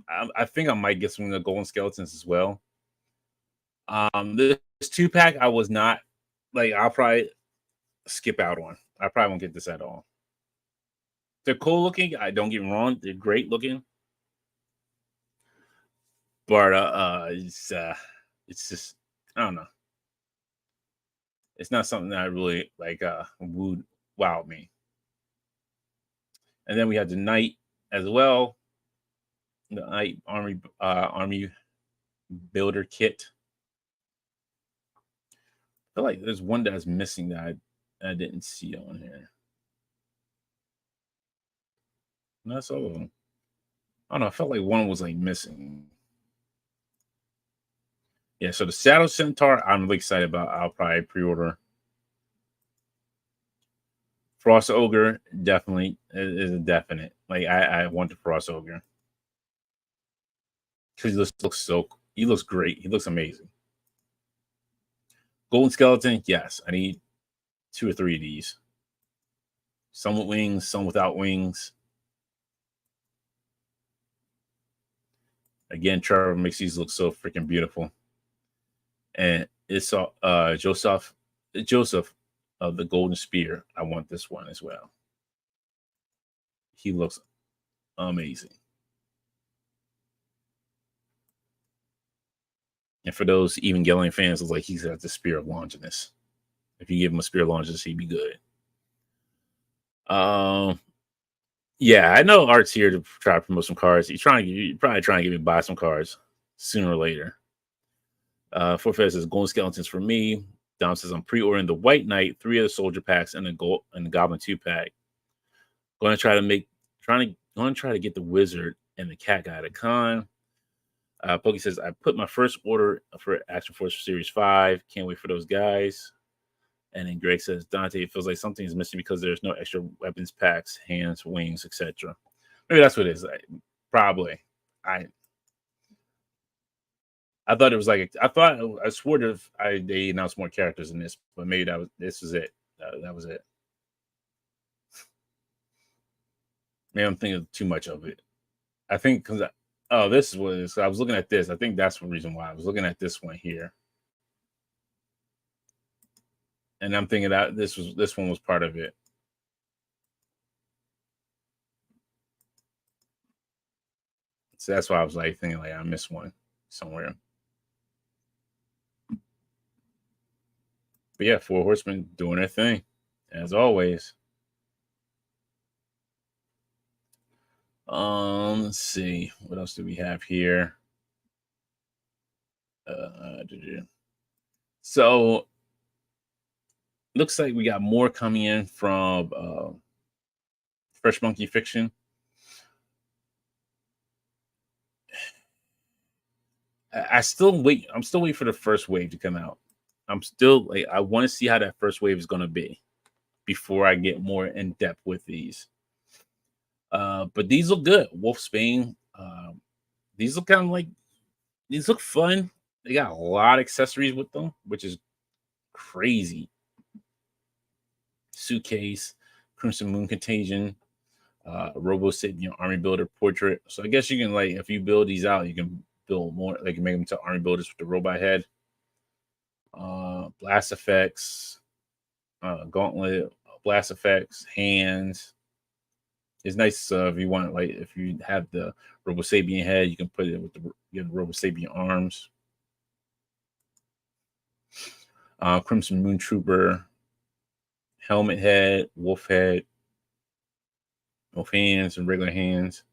I think I might get some of the golden skeletons as well. This 2-pack I was not like. I'll probably skip out on. I probably won't get this at all. They're cool looking. I don't get me wrong. They're great looking. But it's just, I don't know. It's not something that I really like would wow me. And then we have the knight as well. The knight army builder kit. I feel like there's one that's missing that I didn't see on here. And that's all of them. I don't know. I felt like one was like missing. Yeah, so the Shadow Centaur, I'm really excited about. I'll probably pre-order. Frost Ogre, definitely is a definite. Like I want the Frost Ogre. Because he looks great. He looks amazing. Golden Skeleton, yes. I need 2 or 3 of these. Some with wings, some without wings. Again, Trevor makes these look so freaking beautiful. And it's Joseph of the Golden Spear. I want this one as well. He looks amazing. And for those Evangelion fans, it's like he's got the Spear of Longinus. If you give him a Spear of Longinus, he'd be good. Yeah, I know Art's here to try to promote some cards. He's probably trying to get me to buy some cards sooner or later. Forfeit says Golden Skeletons for me. Dom says I'm pre-ordering the White Knight, 3 of the Soldier packs, and the Goblin 2 pack. Going to try to get the Wizard and the Cat Guy to con. Pokey says I put my first order for Action Force Series 5. Can't wait for those guys. And then Greg says, Dante, it feels like something is missing because there's no extra weapons packs, hands, wings, etc. Maybe that's what it is. Probably. I thought it was like I swore that they announced more characters in this, but maybe this was it. That was it. Maybe I'm thinking too much of it. I think because this was I was looking at this. I think that's the reason why I was looking at this one here. And I'm thinking that this one was part of it. So that's why I was like thinking like I missed one somewhere. But yeah, 4 Horsemen doing their thing, as always. Let's see. What else do we have here? So looks like we got more coming in from Fresh Monkey Fiction. I'm still waiting for the first wave to come out. I'm still like I want to see how that first wave is going to be before I get more in depth with these. But these look good. Wolfsbane. These look kind of like these look fun. They got a lot of accessories with them, which is crazy. Suitcase, Crimson Moon Contagion, Robo Sapien Army Builder Portrait. So I guess you can like if you build these out, you can build more. Like you make them to army builders with the robot head. Blast effects, gauntlet, blast effects, hands. It's nice if you want like if you have the Robo Sapien head, you can put it with the Robo Sapien arms. Crimson Moon Trooper, helmet head, wolf head, wolf hands, and regular hands.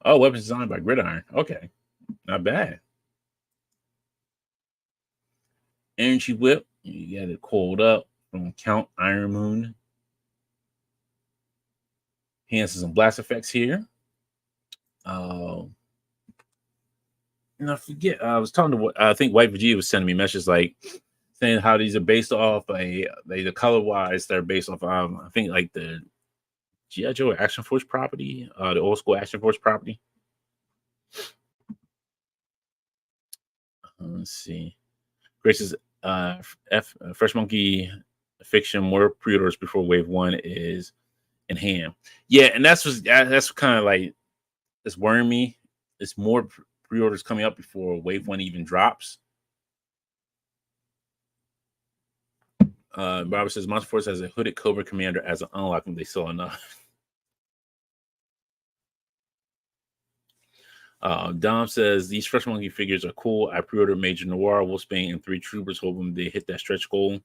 Oh, weapons designed by Gridiron. Okay, not bad. Energy Whip. You got it coiled up from Count Iron Moon. Hands some blast effects here. And I forget. I was talking to. I think White Vegeta was sending me messages like saying how these are based off the color wise. They're based off. I think like the G.I. Joe Action Force property, the old school Action Force property. Let's see. Grace's Fresh Monkey Fiction. More pre-orders before Wave 1 is in hand. Yeah, and that's kind of like it's worrying me. It's more pre-orders coming up before Wave 1 even drops. Robert says Monster Force has a hooded Cobra Commander as an unlock when they sell enough. Dom says these Fresh Monkey figures are cool. I pre-ordered Major Noir, Wolfsbane, and 3 Troopers, hoping they hit that stretch goal.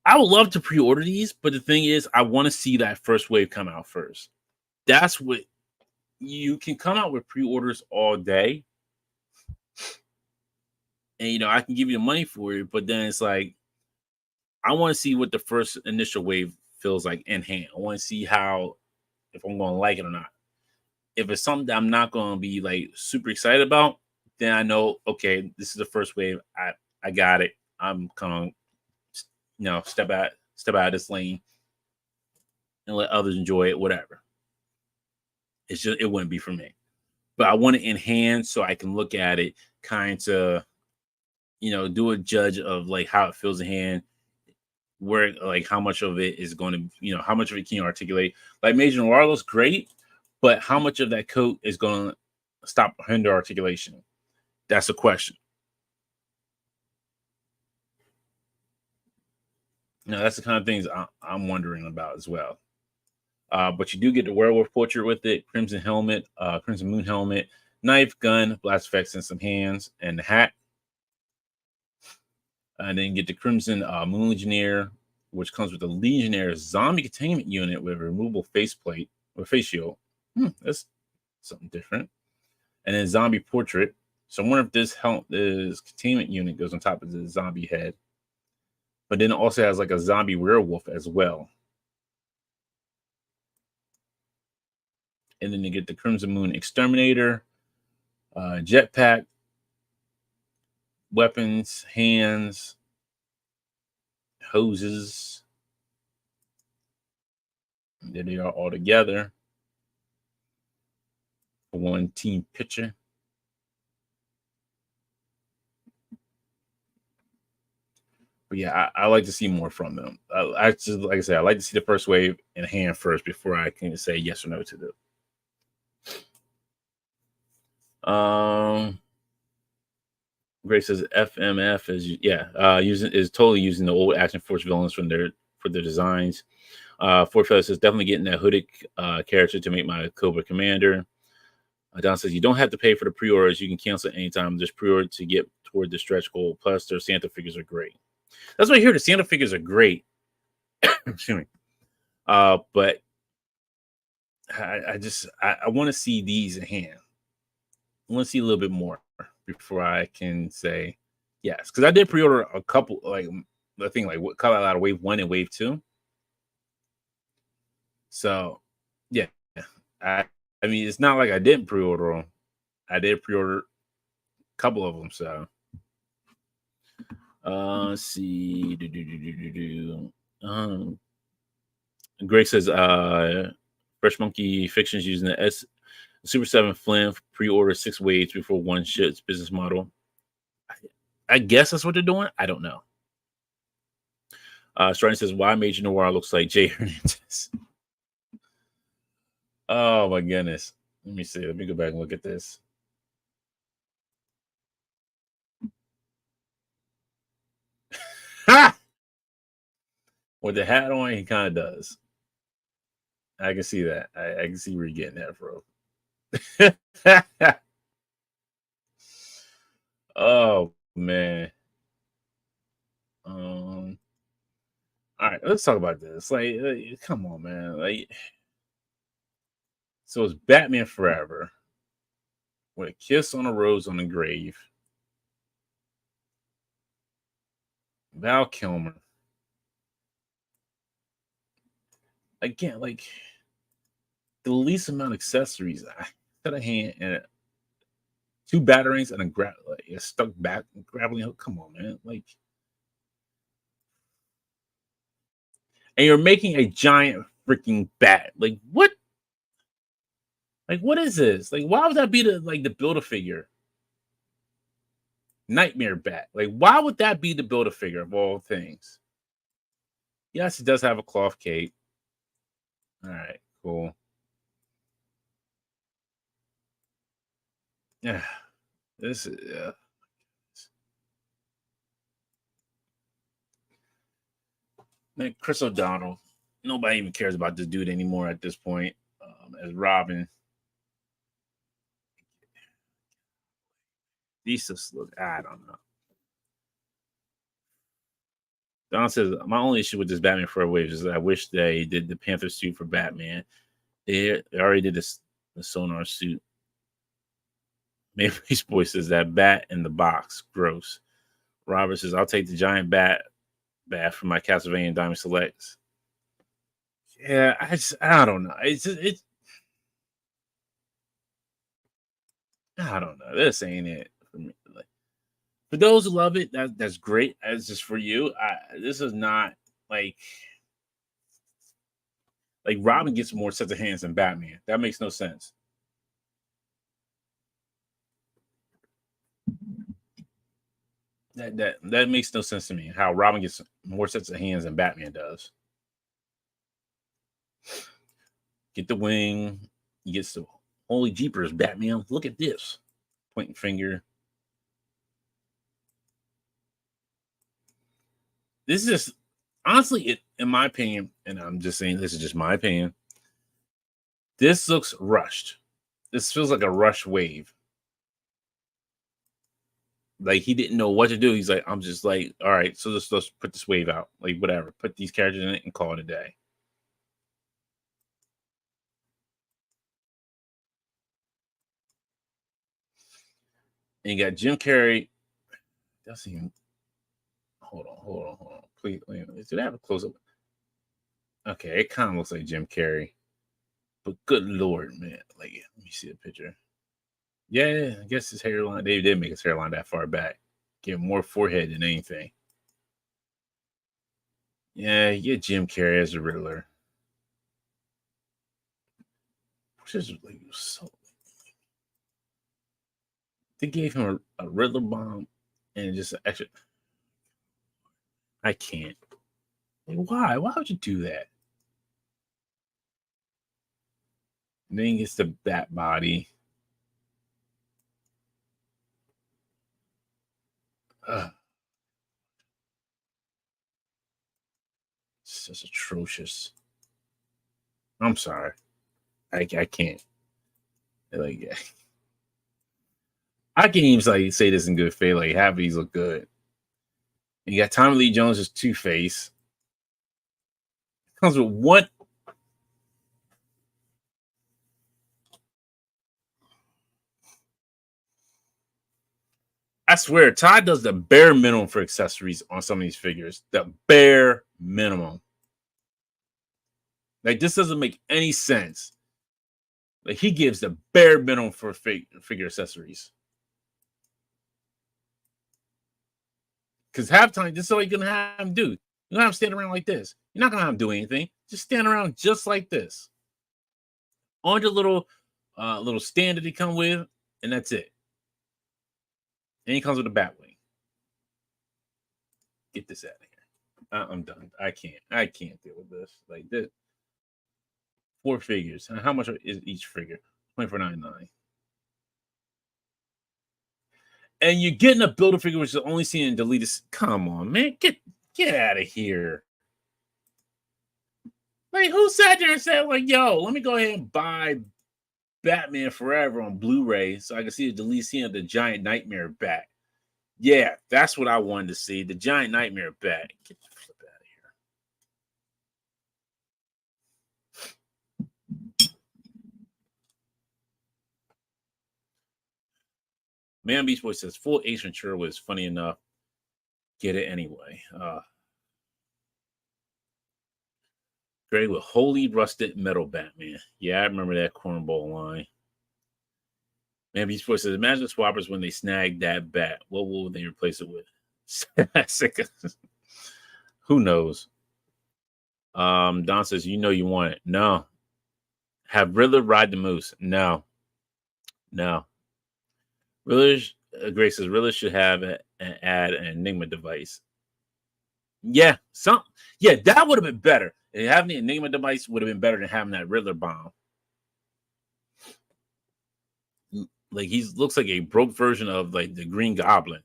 I would love to pre-order these, but the thing is, I want to see that first wave come out first. That's what you can come out with pre-orders all day, and I can give you the money for it. But then it's like I want to see what the first initial wave feels like in hand. I want to see if I'm going to like it or not. If it's something that I'm not going to be like super excited about, then I know, okay, this is the first wave. I got it. I'm going to, step out of this lane and let others enjoy it, whatever. It's just, it wouldn't be for me. But I want it in hand so I can look at it, kind of, do a judge of like how it feels in hand. where like how much of it is going to, how much of it can you articulate? Like Major Noir looks great, but how much of that coat is going to stop hinder articulation? That's a question. That's the kind of things I'm wondering about as well. But you do get the werewolf portrait with it, crimson helmet, crimson moon helmet, knife, gun, blast effects, and some hands, and the hat. And then you get the crimson moon legionnaire, which comes with the legionnaire zombie containment unit with a removable faceplate or face shield. That's something different. And then zombie portrait. So I wonder if this containment unit goes on top of the zombie head. But then it also has like a zombie werewolf as well. And then you get the Crimson Moon Exterminator, jetpack, weapons, hands, hoses. And there they are all together for one team picture. But yeah, I like to see more from them. I just, like I said, I like to see the first wave in hand first before I can say yes or no to them. Grace says FMF is totally using the old Action Force villains for their designs. Fort Feather says definitely getting that hooded character to make my Cobra Commander. Don says you don't have to pay for the pre-orders; you can cancel anytime. Just pre-order to get toward the stretch goal. Plus, their Santa figures are great. That's what I hear. The Santa figures are great. Excuse me. But I want to see these in hand. I want to see a little bit more before I can say yes. Because I did pre-order a couple, like I think like what color out of Wave 1 and Wave 2. So yeah, I mean it's not like I didn't pre-order them. I did pre-order a couple of them. So let's see. Greg says Fresh Monkey Fictions using the Super 7 Flim pre-order 6 waves before one shits business model. I guess that's what they're doing. I don't know. Stratton says, why Major Noir looks like Jay Hernandez? Oh my goodness. Let me see. Let me go back and look at this. Ha! With the hat on, he kind of does. I can see that. I can see where you're getting that from. Oh man. All right, let's talk about this. Like, come on, man. Like, so it's Batman Forever with a kiss on a rose on the grave. Val Kilmer. Again, like the least amount of accessories. I got a hand and 2 batterings and a stuck back grappling hook. Come on, man. Like, and you're making a giant freaking bat. Like, what? Like, what is this? Like, why would that be the Build-A-Figure? Nightmare Bat. Like, why would that be the Build-A-Figure of all things? Yes, it does have a cloth cape. All right, cool. Yeah, this is. Man, Chris O'Donnell. Nobody even cares about this dude anymore at this point. As Robin. These just look. I don't know. Don says my only issue with this Batman Forever Wave is that I wish they did the Panther suit for Batman. They already did the Sonar suit. Maybe Beast Boy says that bat in the box, gross. Robert says I'll take the giant bat for my Castlevania Diamond Selects. Yeah, I don't know. I don't know. This ain't it for me. Like, for those who love it, that's great. That's just for you. This is not like Robin gets more sets of hands than Batman. That makes no sense. That makes no sense to me. How Robin gets more sets of hands than Batman does. Get the wing. He gets the holy jeepers, Batman. Look at this. Pointing finger. This is just honestly, in my opinion, and I'm just saying this is just my opinion. This looks rushed. This feels like a rush wave. Like he didn't know what to do. He's like, I'm just like, all right, so let's put this wave out. Like whatever. Put these characters in it and call it a day. And you got Jim Carrey. Doesn't even hold on. Please, did I have a close up? Okay, it kind of looks like Jim Carrey. But good lord, man. Like, let me see the picture. Yeah, I guess his hairline, they did make his hairline that far back. Get more forehead than anything. Yeah, you get Jim Carrey as the Riddler. Which is like so. They gave him a Riddler bomb and just an extra. I can't. Like, why? Why would you do that? And then he gets the bat body. It's just atrocious. I'm sorry. I can't. Like, I can't even like say this in good faith. Like, half of these look good. And you got Tommy Lee Jones as Two-Face. Comes with one. I swear, Todd does the bare minimum for accessories on some of these figures. The bare minimum. Like, this doesn't make any sense. Like, he gives the bare minimum for figure accessories. Because halftime, this is all you're going to have him do. You're going to have him stand around like this. You're not going to have him do anything. Just stand around just like this. On the little stand that he come with, and that's it. And he comes with a bat wing. Get this out of here. I'm done. I can't deal with this. Like this. 4 figures. How much is each figure? $24.99. And you're getting a builder figure, which is only seen in deleted. Come on, man. Get out of here. Like, who sat there and said, like, yo, let me go ahead and buy Batman Forever on Blu-ray so I can see the deleted scene of the Giant Nightmare bat. Yeah, that's what I wanted to see. The Giant Nightmare bat. Get the flip out of here. Man Beast Boy says full Ace Ventura was funny enough. Get it anyway. Greg with Holy Rusted Metal Batman. Yeah, I remember that cornball line. Man Beast Boy says, imagine the swappers when they snag that bat. What will they replace it with? Who knows? Don says, you know you want it. No. Have Riddler ride the moose. No. Grace says Riddler should have add an Enigma device. Yeah, that would have been better. And having the Enigma device would have been better than having that Riddler bomb. Like he looks like a broke version of like the Green Goblin.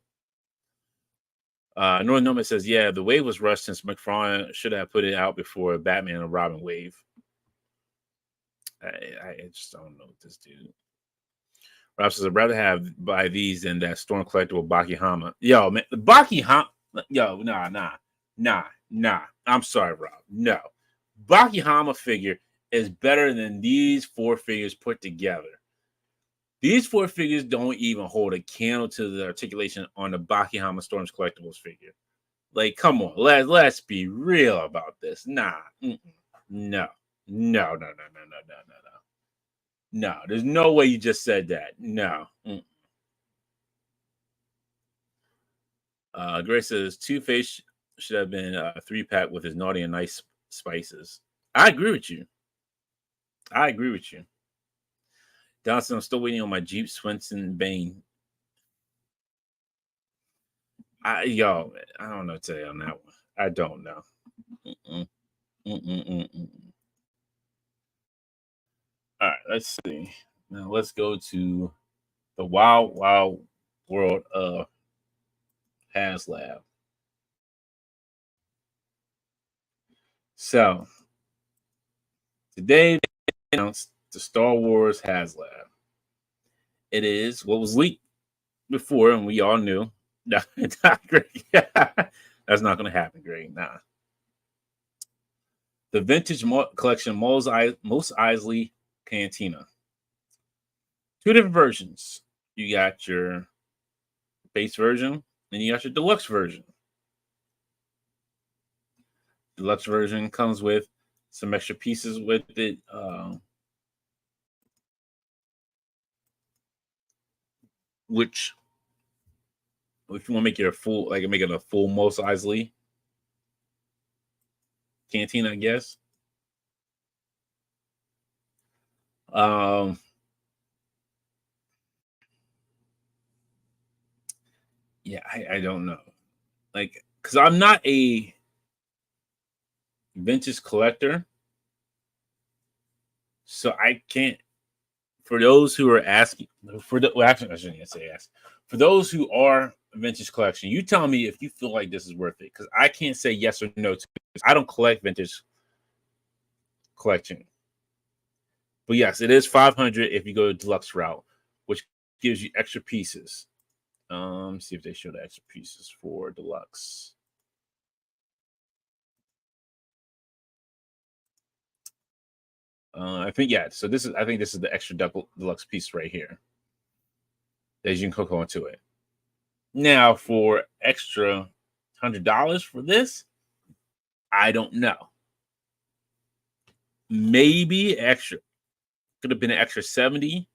Northern Nomad says, yeah, the wave was rushed since McFarlane should have put it out before Batman and Robin wave. I just don't know what this dude. Rob says, I'd rather buy these than that Storm collectible Baki Hama. Yo, man, the Baki Hama. Yo, nah. I'm sorry, Rob. No. Baki Hama figure is better than these 4 figures put together. These 4 figures don't even hold a candle to the articulation on the Baki Hama Storms collectibles figure. Like, come on, let's be real about this. Nah, no. No, there's no way you just said that. No. Grace says Two-Face should have been a 3-pack with his naughty and nice spices. I agree with you. Dawson, I'm still waiting on my Jeep Swenson Bane. I don't know today on that one. I don't know. Mm-mm, mm-mm. All right, let's see. Now let's go to the wild, wild world of HasLab. So today they announced the Star Wars HasLab. It is what was leaked before, and we all knew. No, it's not great. That's not going to happen, Greg. Nah. The vintage collection Mos Eisley Cantina. Two different versions. You got your base version, and you got your deluxe version. Deluxe version comes with some extra pieces with it. Which, if you want to make it a full, like make it a full Mos Eisley Cantina, I guess. Um, yeah, I don't know, like, because I'm not a vintage collector, so I can't. For those who are asking, well, actually, I shouldn't say ask. For those who are vintage collection, you tell me if you feel like this is worth it, because I can't say yes or no to this. I don't collect vintage collection, but yes, it is 500 if you go to deluxe route, which gives you extra pieces. See if they show the extra pieces for deluxe. I think yeah. So I think this is the extra deluxe piece right here. That you can hook onto it. Now for extra $100 for this, I don't know. Maybe extra could have been an extra 70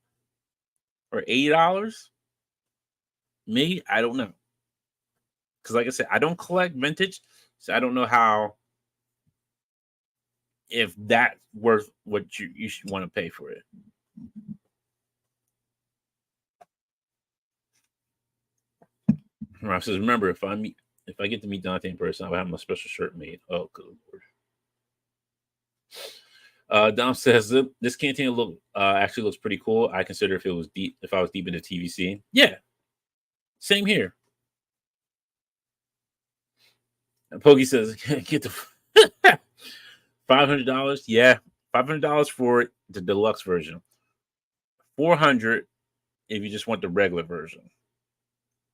or $80. Me, I don't know. Because like I said, I don't collect vintage, so I don't know how if that's worth what you should want to pay for it. Rob says, remember, if I get to meet Dante in person, I'll have my special shirt made. Oh, good lord. Dom says this canteen actually looks pretty cool. I consider if I was deep into TVC. Yeah, same here. And Pokey says, get the $500. Yeah, $500 for the deluxe version. 400 if you just want the regular version,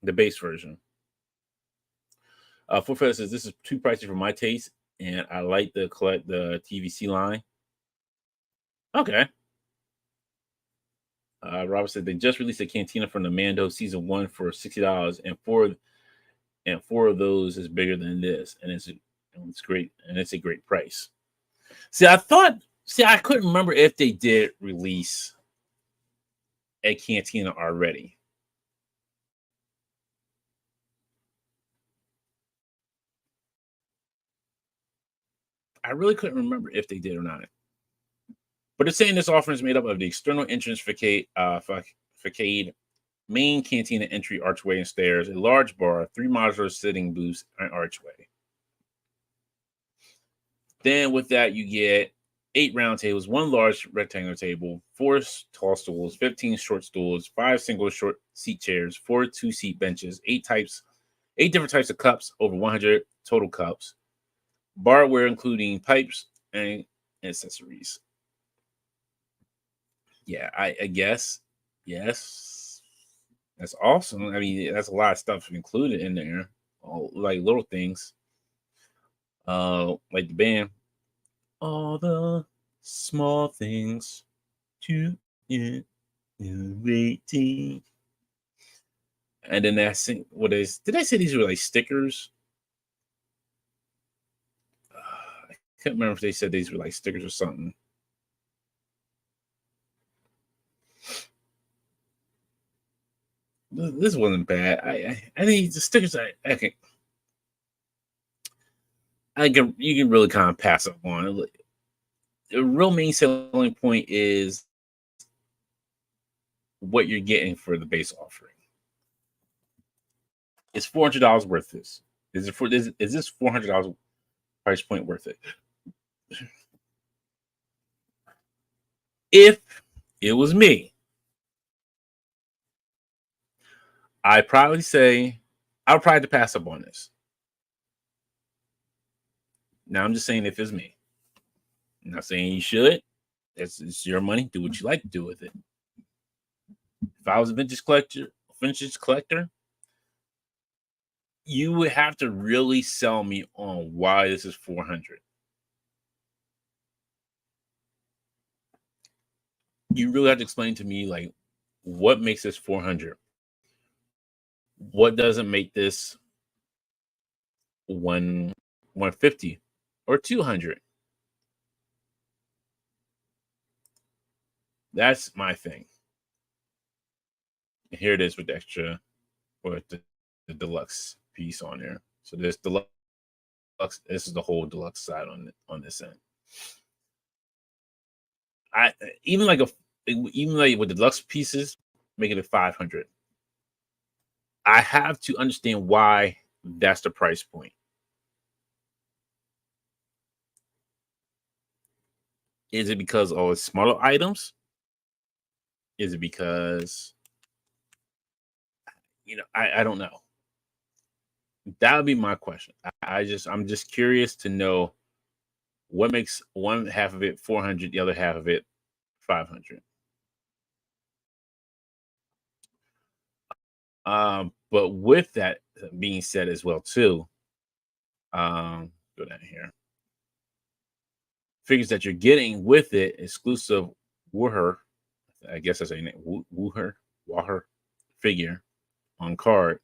the base version. Full Feather says this is too pricey for my taste, and I like to collect the TVC line. Okay. Robert said they just released a cantina from the Mando season 1 for $60, and four of those is bigger than this, and it's great, and it's a great price. I couldn't remember if they did release a cantina already. I really couldn't remember if they did or not. But it's saying this offering is made up of the external entrance facade, main cantina entry archway and stairs, a large bar, 3 modular sitting booths, and archway. Then with that, you get 8 round tables, 1 large rectangular table, 4 tall stools, 15 short stools, 5 single short seat chairs, 4 2-seat benches, 8 different types of cups, over 100 total cups, barware including pipes and accessories. Yeah, I guess. Yes. That's awesome. I mean, that's a lot of stuff included in there. All, like little things. Like the band. All the small things to waiting. And then did I say these were like stickers? I can't remember if they said these were like stickers or something. This wasn't bad. I think the stickers you can really kind of pass up on. The real main selling point is what you're getting for the base offering. Is $400 worth this? Is this $400 price point worth it? If it was me, I'd probably say I would probably have to pass up on this. Now I'm just saying if it's me. I'm not saying you should. It's your money. Do what you like to do with it. If I was a vintage collector, you would have to really sell me on why this is 400. You really have to explain to me like what makes this 400. What doesn't make this 150 or 200? That's my thing. And here it is with the extra or the deluxe piece on there. So this deluxe, this is the whole deluxe side on this end. I even like with the deluxe pieces, make it a 500. I have to understand why that's the price point. Is it because all it's smaller items? Is it because I don't know. That would be my question. I'm just curious to know what makes one half of it 400, the other half of it 500. But with that being said as well too, go down here. Figures that you're getting with it, exclusive Wooher, I guess that's a name, Wooher figure on card.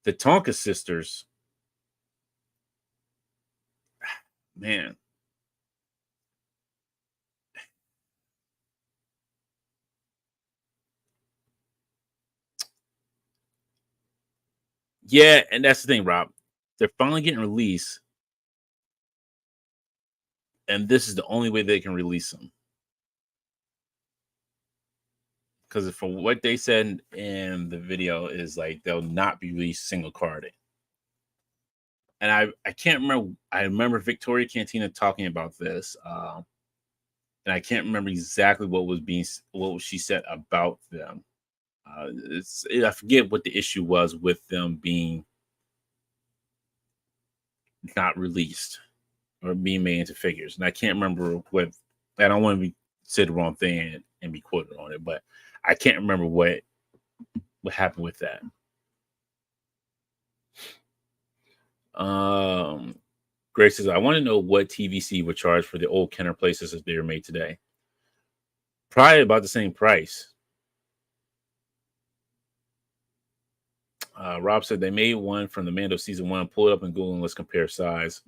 The Tonka sisters, man. Yeah, and that's the thing, Rob. They're finally getting released, and this is the only way they can release them. Because from what they said in the video is like they'll not be released single carded. And I can't remember. I remember Victoria Cantina talking about this, and I can't remember exactly what she said about them. I forget what the issue was with them being not released or being made into figures, and I can't remember what. I don't want to say the wrong thing and be quoted on it, but I can't remember what happened with that. Grace says, I want to know what TVC would charge for the old Kenner places as they are made today. Probably about the same price. Rob said they made one from the Mando season 1. Pull it up in Google and let's compare size.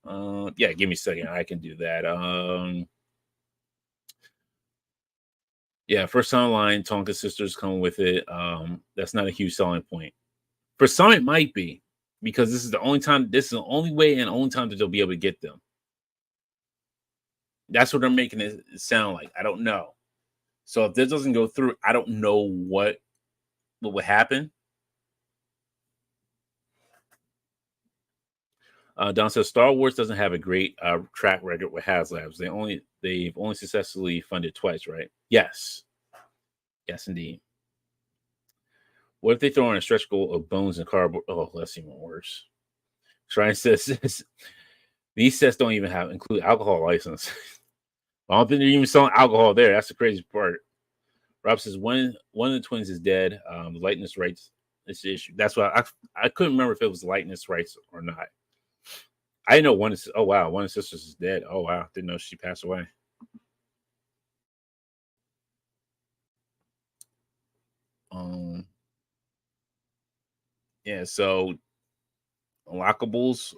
Yeah, give me a second. I can do that. Yeah, first online Tonka sisters come with it. That's not a huge selling point. For some, it might be because this is the only time. This is the only way and only time that they'll be able to get them. That's what they're making it sound like. I don't know. So if this doesn't go through, I don't know what would happen. Don says Star Wars doesn't have a great track record with HasLabs. They've only successfully funded twice, right? Yes, indeed. What if they throw in a stretch goal of bones and cardboard? Oh, that's even worse. Shrine says these sets don't even include alcohol license. I don't think they're even selling alcohol there. That's the crazy part. Rob says one of the twins is dead. The lightness rights is the issue. That's why I couldn't remember if it was lightness rights or not. I know one is. Oh wow, one of the sisters is dead. Oh wow, didn't know she passed away. Yeah. So unlockables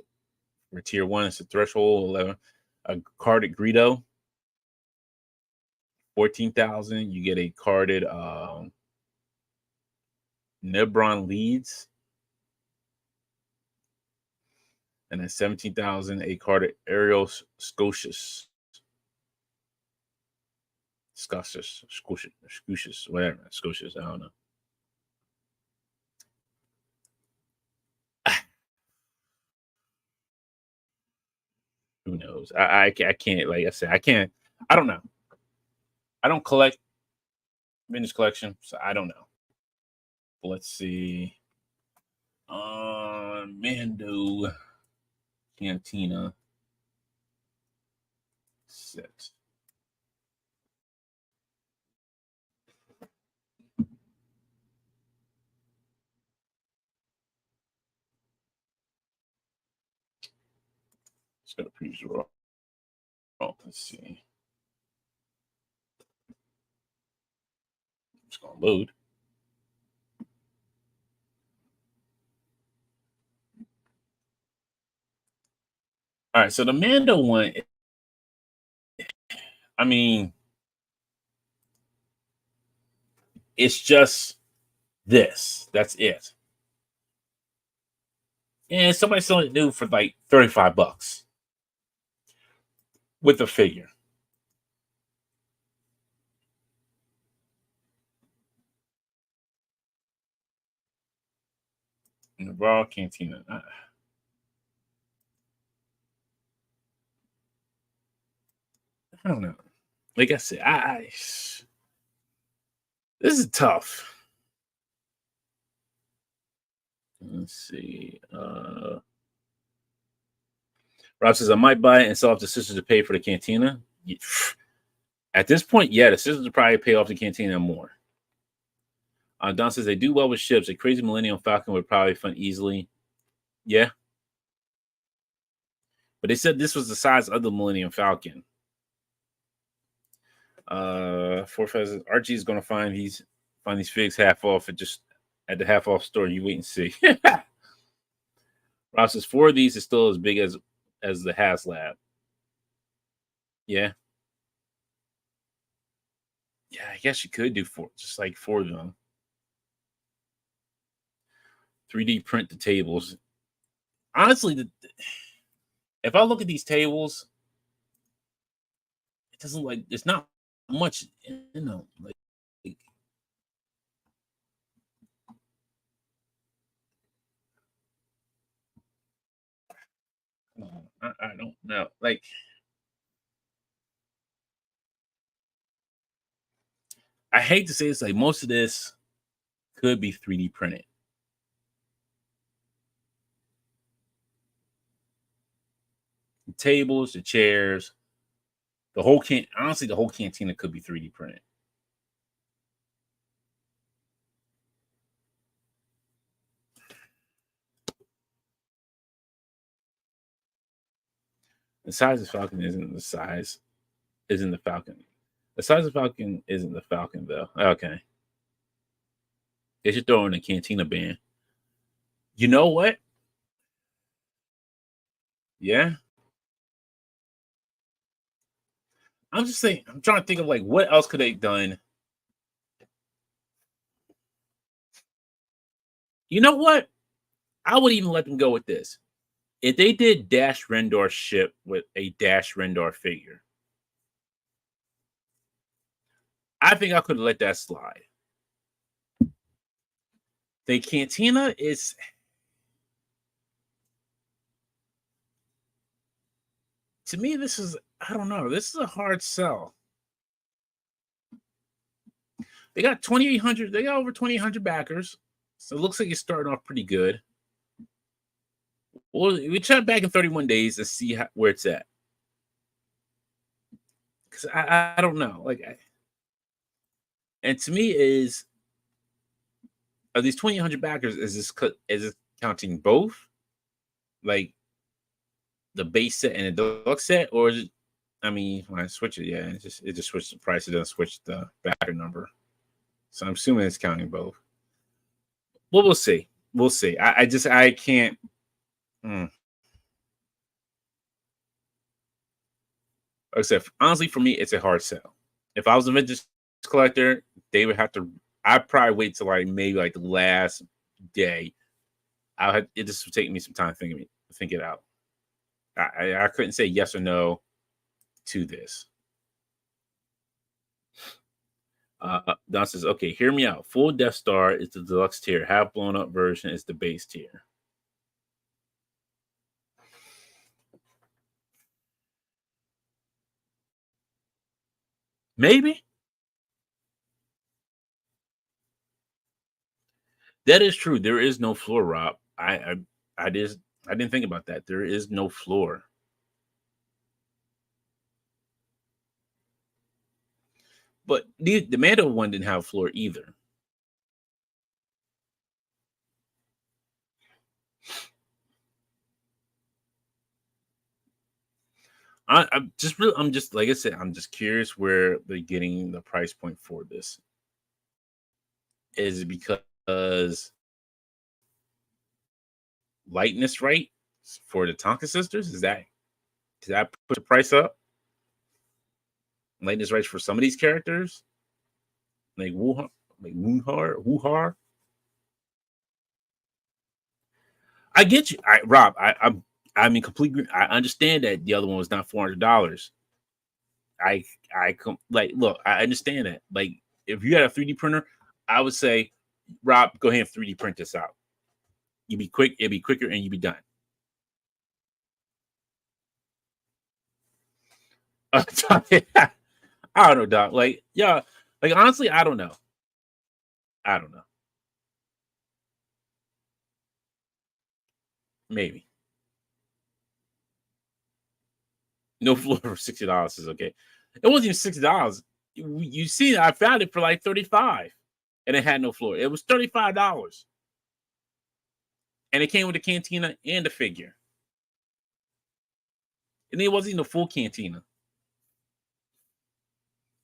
for tier 1 is the threshold 11. A carded Greedo, 14,000. You get a carded Nebron Leeds, and then 17,000 a carded Ariel Scotius. Scotius, whatever, Scotius, I don't know. who knows? I can't, like I said, I can't. I don't know. I don't collect vintage collection, so I don't know. But let's see. Mando Cantina set. Let's go to previews raw. Oh, let's see. It's gonna load. All right, so the Mando one, I mean, it's just this. That's it. And somebody selling it new for like $35 with a figure. In the Raw Cantina. I don't know. Like I said, this is tough. Let's see. Rob says I might buy it and sell off the sisters to pay for the cantina. At this point, yeah, the sisters will probably pay off the cantina more. Don says they do well with ships. A crazy Millennium Falcon would probably fund easily. Yeah. But they said this was the size of the Millennium Falcon. Archie is going to find these figs half off at the half off store. You wait and see. Rob says 4 of these is still as big as the HasLab. Yeah. Yeah, I guess you could do 4, just like 4 of them. 3D print the tables. Honestly, if I look at these tables, it doesn't like it's not much, like I don't know. Like I hate to say this, like most of this could be 3D printed. The tables, the chairs, the whole honestly, the whole cantina could be 3D printed. The size of Falcon isn't the Falcon. The size of Falcon isn't the Falcon, though. Okay. They should throw in a cantina band. You know what? Yeah. I'm just saying, I'm trying to think of like what else could they have done. You know what? I would even let them go with this. If they did Dash Rendar ship with a Dash Rendar figure, I think I could have let that slide. The cantina is to me, this is I don't know. This is a hard sell. They got 2,800. They got over 2,800 backers, so it looks like it's starting off pretty good. Well, we check back in 31 days to see where it's at. Because I don't know. And to me is of these 2,800 backers, is this counting both, like the base set and the deluxe set, or is it? I mean, when I switch it, yeah, it just switched the price. It doesn't switch the backer number. So I'm assuming it's counting both. Well, we'll see. We'll see. I can't. Except honestly, for me, it's a hard sell. If I was a vintage collector, they would have to. I'd probably wait till like maybe like the last day. It just would take me some time to think it out. I couldn't say yes or no to this. Don says, okay, hear me out. Full Death Star is the deluxe tier. Half blown up version is the base tier. Maybe that is true. There is no floor, Rob. I just I didn't think about that. There is no floor. But the Mando one didn't have a floor either. I'm just like I said, I'm just curious where they're getting the price point for this. Is it because lightness right for the Tonka sisters? Does that put the price up? Lightness rights for some of these characters, like Wuhar. I get you, Rob. I'm in complete. I understand that the other one was not $400. Like look. I understand that. Like if you had a 3D printer, I would say, Rob, go ahead and 3D print this out. You'd be quick. It'd be quicker, and you'd be done. I don't know, Doc. Like yeah, like honestly, I don't know. I don't know. Maybe no floor for $60 is okay. It wasn't even $60. You see, I found it for like 35, and it had no floor. It was $35, and it came with a cantina and a figure, and it wasn't even a full cantina.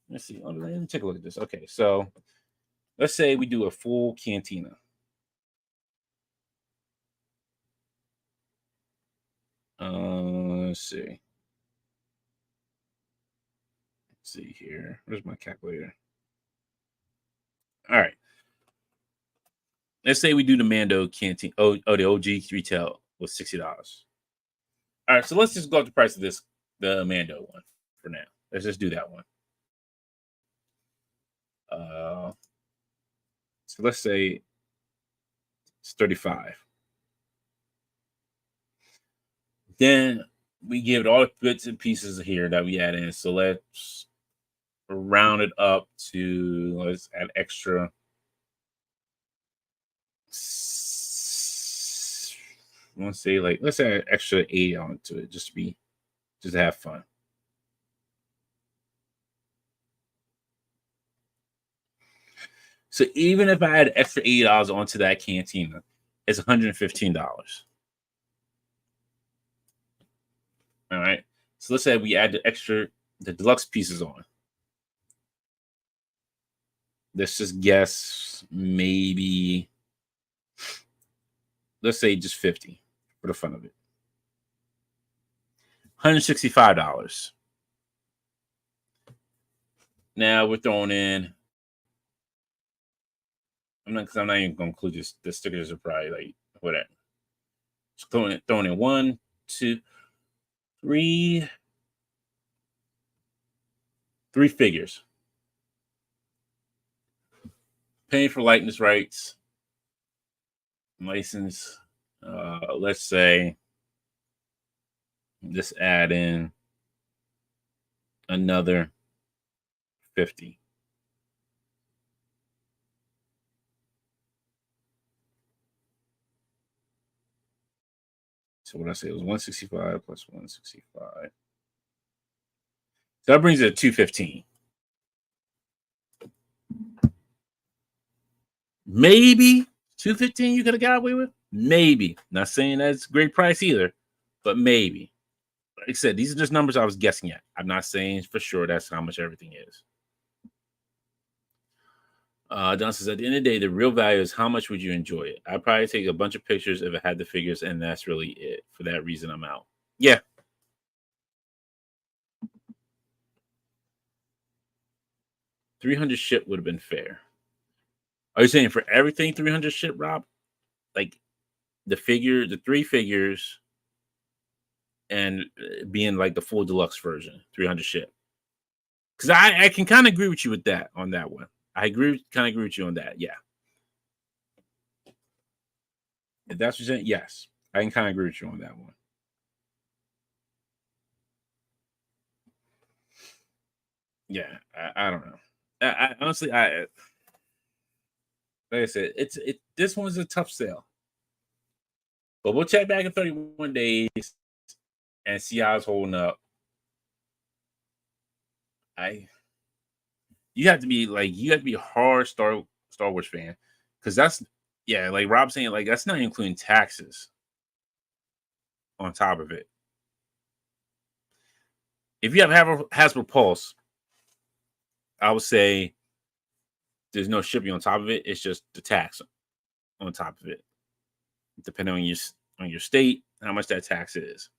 Let's see. Let me take a look at this. Okay, so let's say we do a full cantina. Let's see. Let's see here. Where's my calculator? All right. Let's say we do the Mando canteen. The OG retail was $60. All right, so let's just go up the price of this, the Mando one for now. Let's just do that one. Uh, so let's say it's 35. Then we give it all the bits and pieces here that we add in. So let's round it up to let's add extra. Let's say like let's add extra 80 onto it just to have fun. So even if I add extra $80 onto that cantina, it's $115. All right. So let's say we add the deluxe pieces on. Let's just guess maybe, let's say just 50 for the fun of it. $165. Now we're throwing in. I'm not even gonna include this. The stickers are probably like whatever. Just throwing in one, two, three figures. Paying for likeness rights, license. Let's say just add in another 50. So what I say it was 165 plus 165. So that brings it to 215. Maybe 215 you could have got away with. Maybe. Not saying that's a great price either, but maybe. Like I said, these are just numbers I was guessing at. I'm not saying for sure that's how much everything is. Don says, at the end of the day, the real value is how much would you enjoy it? I'd probably take a bunch of pictures if I had the figures, and that's really it. For that reason, I'm out. Yeah. 300 ship would have been fair. Are you saying for everything 300 ship, Rob? Like the three figures, and being like the full deluxe version, 300 ship? Because I can kind of agree with you with that on that one. I kind of agree with you on that. Yeah. If that's what you're saying, yes. I can kind of agree with you on that one. Yeah, I don't know. I honestly, like I said, this one's a tough sale. But we'll check back in 31 days and see how it's holding up. I you have to be a hard Star Wars fan because that's yeah, like Rob saying, like that's not including taxes on top of it. If you have Hasbro Pulse, I would say there's no shipping on top of it. It's just the tax on top of it, depending on your state, how much that tax is.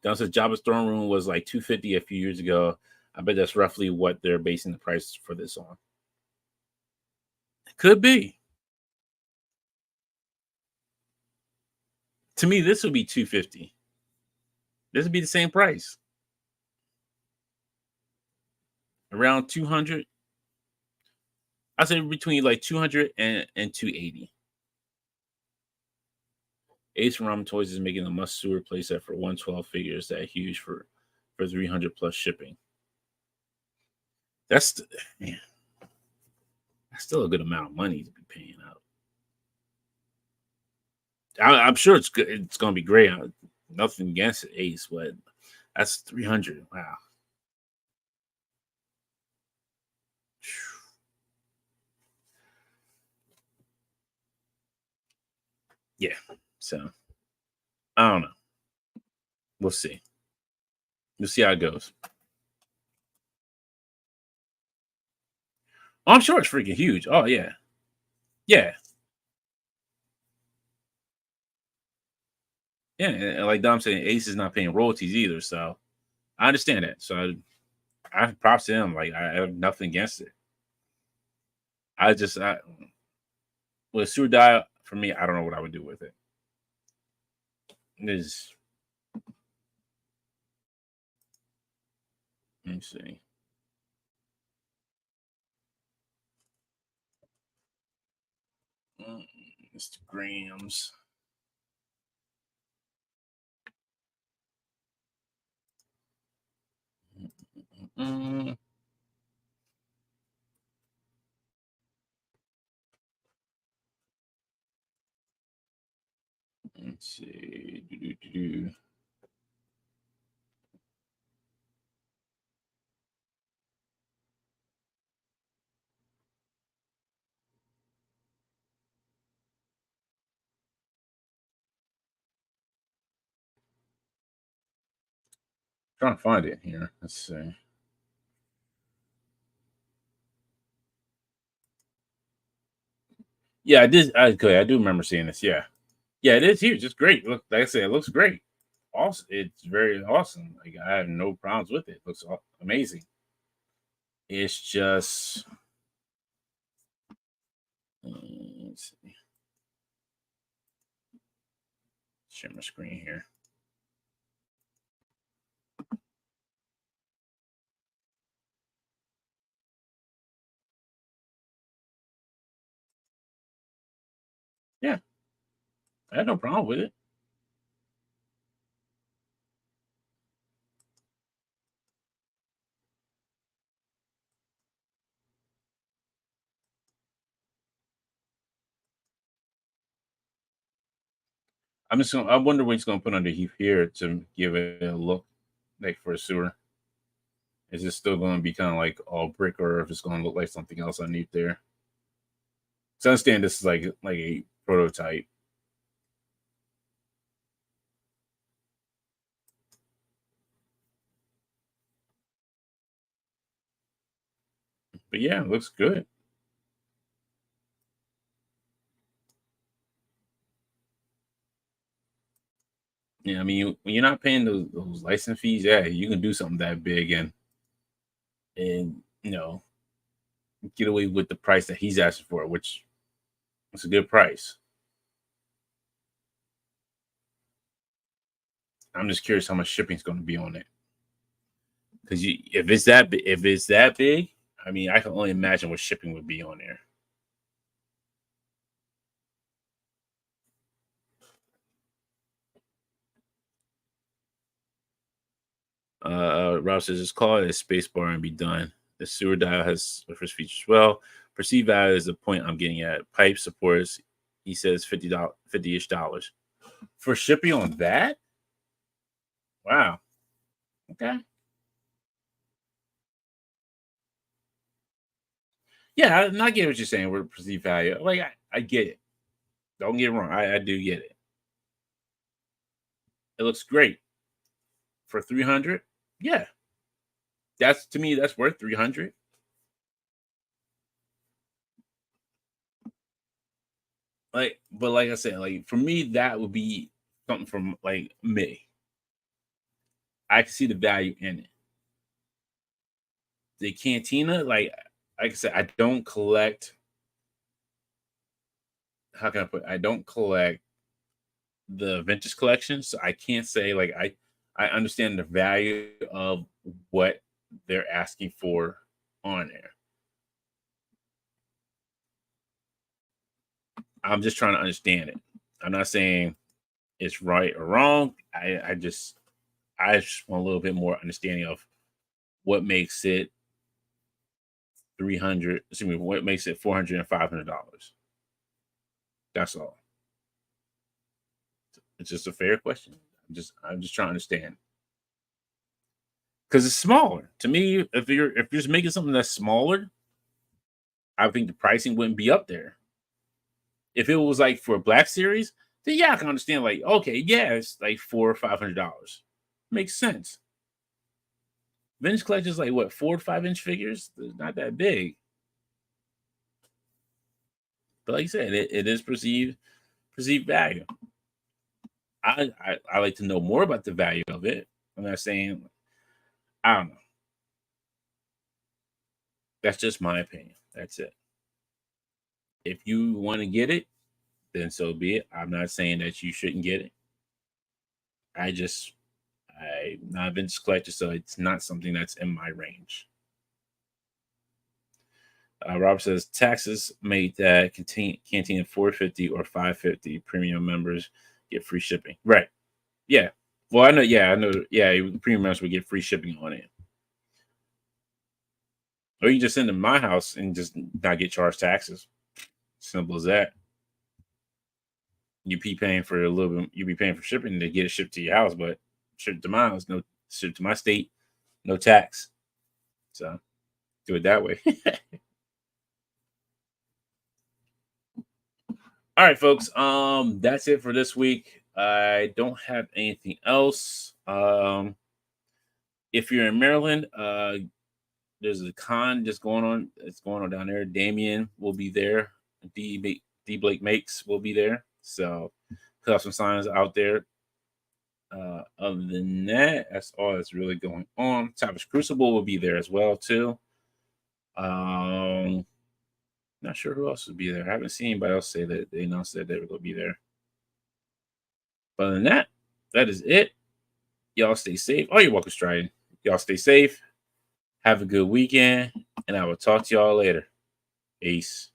Down says Jabba's throne room was like 250 a few years ago. I bet that's roughly what they're basing the price for this on. Could be. To me, this would be 250. This would be the same price. Around 200. I say between like 200 and 280. Ace from Ramen Toys is making a must sewer playset for 112 figures that huge for 300 plus shipping. That's man, that's still a good amount of money to be paying out. I'm sure it's good. It's going to be great. Nothing against it, Ace, but that's 300. Wow. Yeah. So I don't know. We'll see. We'll see how it goes. Oh, I'm sure it's freaking huge. Oh yeah. Yeah. Yeah. And like Dom saying, Ace is not paying royalties either. So I understand that. So I props to him. Like I have nothing against it. I with sewer dial for me, I don't know what I would do with it. Is let me see. Instagrams. Mm, let's see. Trying to find it here. Let's see. Yeah, I did. Okay, I do remember seeing this. Yeah, yeah, it is huge. It's great. Look, like I said, it looks great. Awesome. It's very awesome. Like I have no problems with it. It looks amazing. It's just let's see. Share my screen here. Yeah, I had no problem with it. I'm just gonna. I wonder what he's gonna put underneath here to give it a look like for a sewer. Is it still going to be kind of like all brick, or if it's going to look like something else underneath there? So I understand this is like a prototype. But yeah, it looks good. Yeah, I mean, when you're not paying those license fees, yeah, you can do something that big and get away with the price that he's asking for, which is a good price. I'm just curious how much shipping is going to be on it because if it's that big, I mean, I can only imagine what shipping would be on there. Rob says just call it a space bar and be done. The sewer dial has the first feature as well. Perceived value is the point I'm getting at. Pipe supports, he says $50-ish for shipping on that. Wow. Okay. Yeah, I get what you're saying with perceived value. Like I get it. Don't get it wrong. I do get it. It looks great for 300. Yeah, that's to me that's worth 300. But like I said, like for me, that would be something from like me. I can see the value in it. The cantina, like I said, I don't collect. How can I put? I don't collect the vintage collection, so I can't say like I understand the value of what they're asking for on there. I'm just trying to understand it. I'm not saying it's right or wrong. I just want a little bit more understanding of what makes it 300, excuse me, what makes it 400 and $500. That's all. It's just a fair question. I'm just trying to understand because it's smaller. To me, if you're just making something that's smaller, I think the pricing wouldn't be up there. If it was like for a Black Series, then yeah, I can understand. Like, okay, yeah, it's like $400 or $500. Makes sense. Vintage collectors like what 4 to 5 inch figures? They're not that big. But like I said, it is perceived value. I like to know more about the value of it. I'm not saying I don't know. That's just my opinion. That's it. If you want to get it, then so be it. I'm not saying that you shouldn't get it. I'm not a vintage collector, so it's not something that's in my range. Robert says taxes made that canteen 450 or 550 premium members get free shipping. Right. Yeah. Well, I know. Yeah, I know. Yeah, premium members would get free shipping on it. Or you can just send them to my house and just not get charged taxes. Simple as that. You be paying for a little bit. You be paying for shipping to get it shipped to your house, but shipped to my house, no shipped to my state, no tax. So do it that way. All right, folks. That's it for this week. I don't have anything else. If you're in Maryland, there's a con just going on. It's going on down there. Damien will be there. D Blake Makes will be there. So put up some signs out there. Other than that, that's all that's really going on. Savage Crucible will be there as well too. Not sure who else will be there. I haven't seen anybody else say that they announced that they were going to be there. But other than that, that is it. Y'all stay safe. Oh, you're welcome, Striding. Y'all stay safe. Have a good weekend, and I will talk to y'all later. Peace.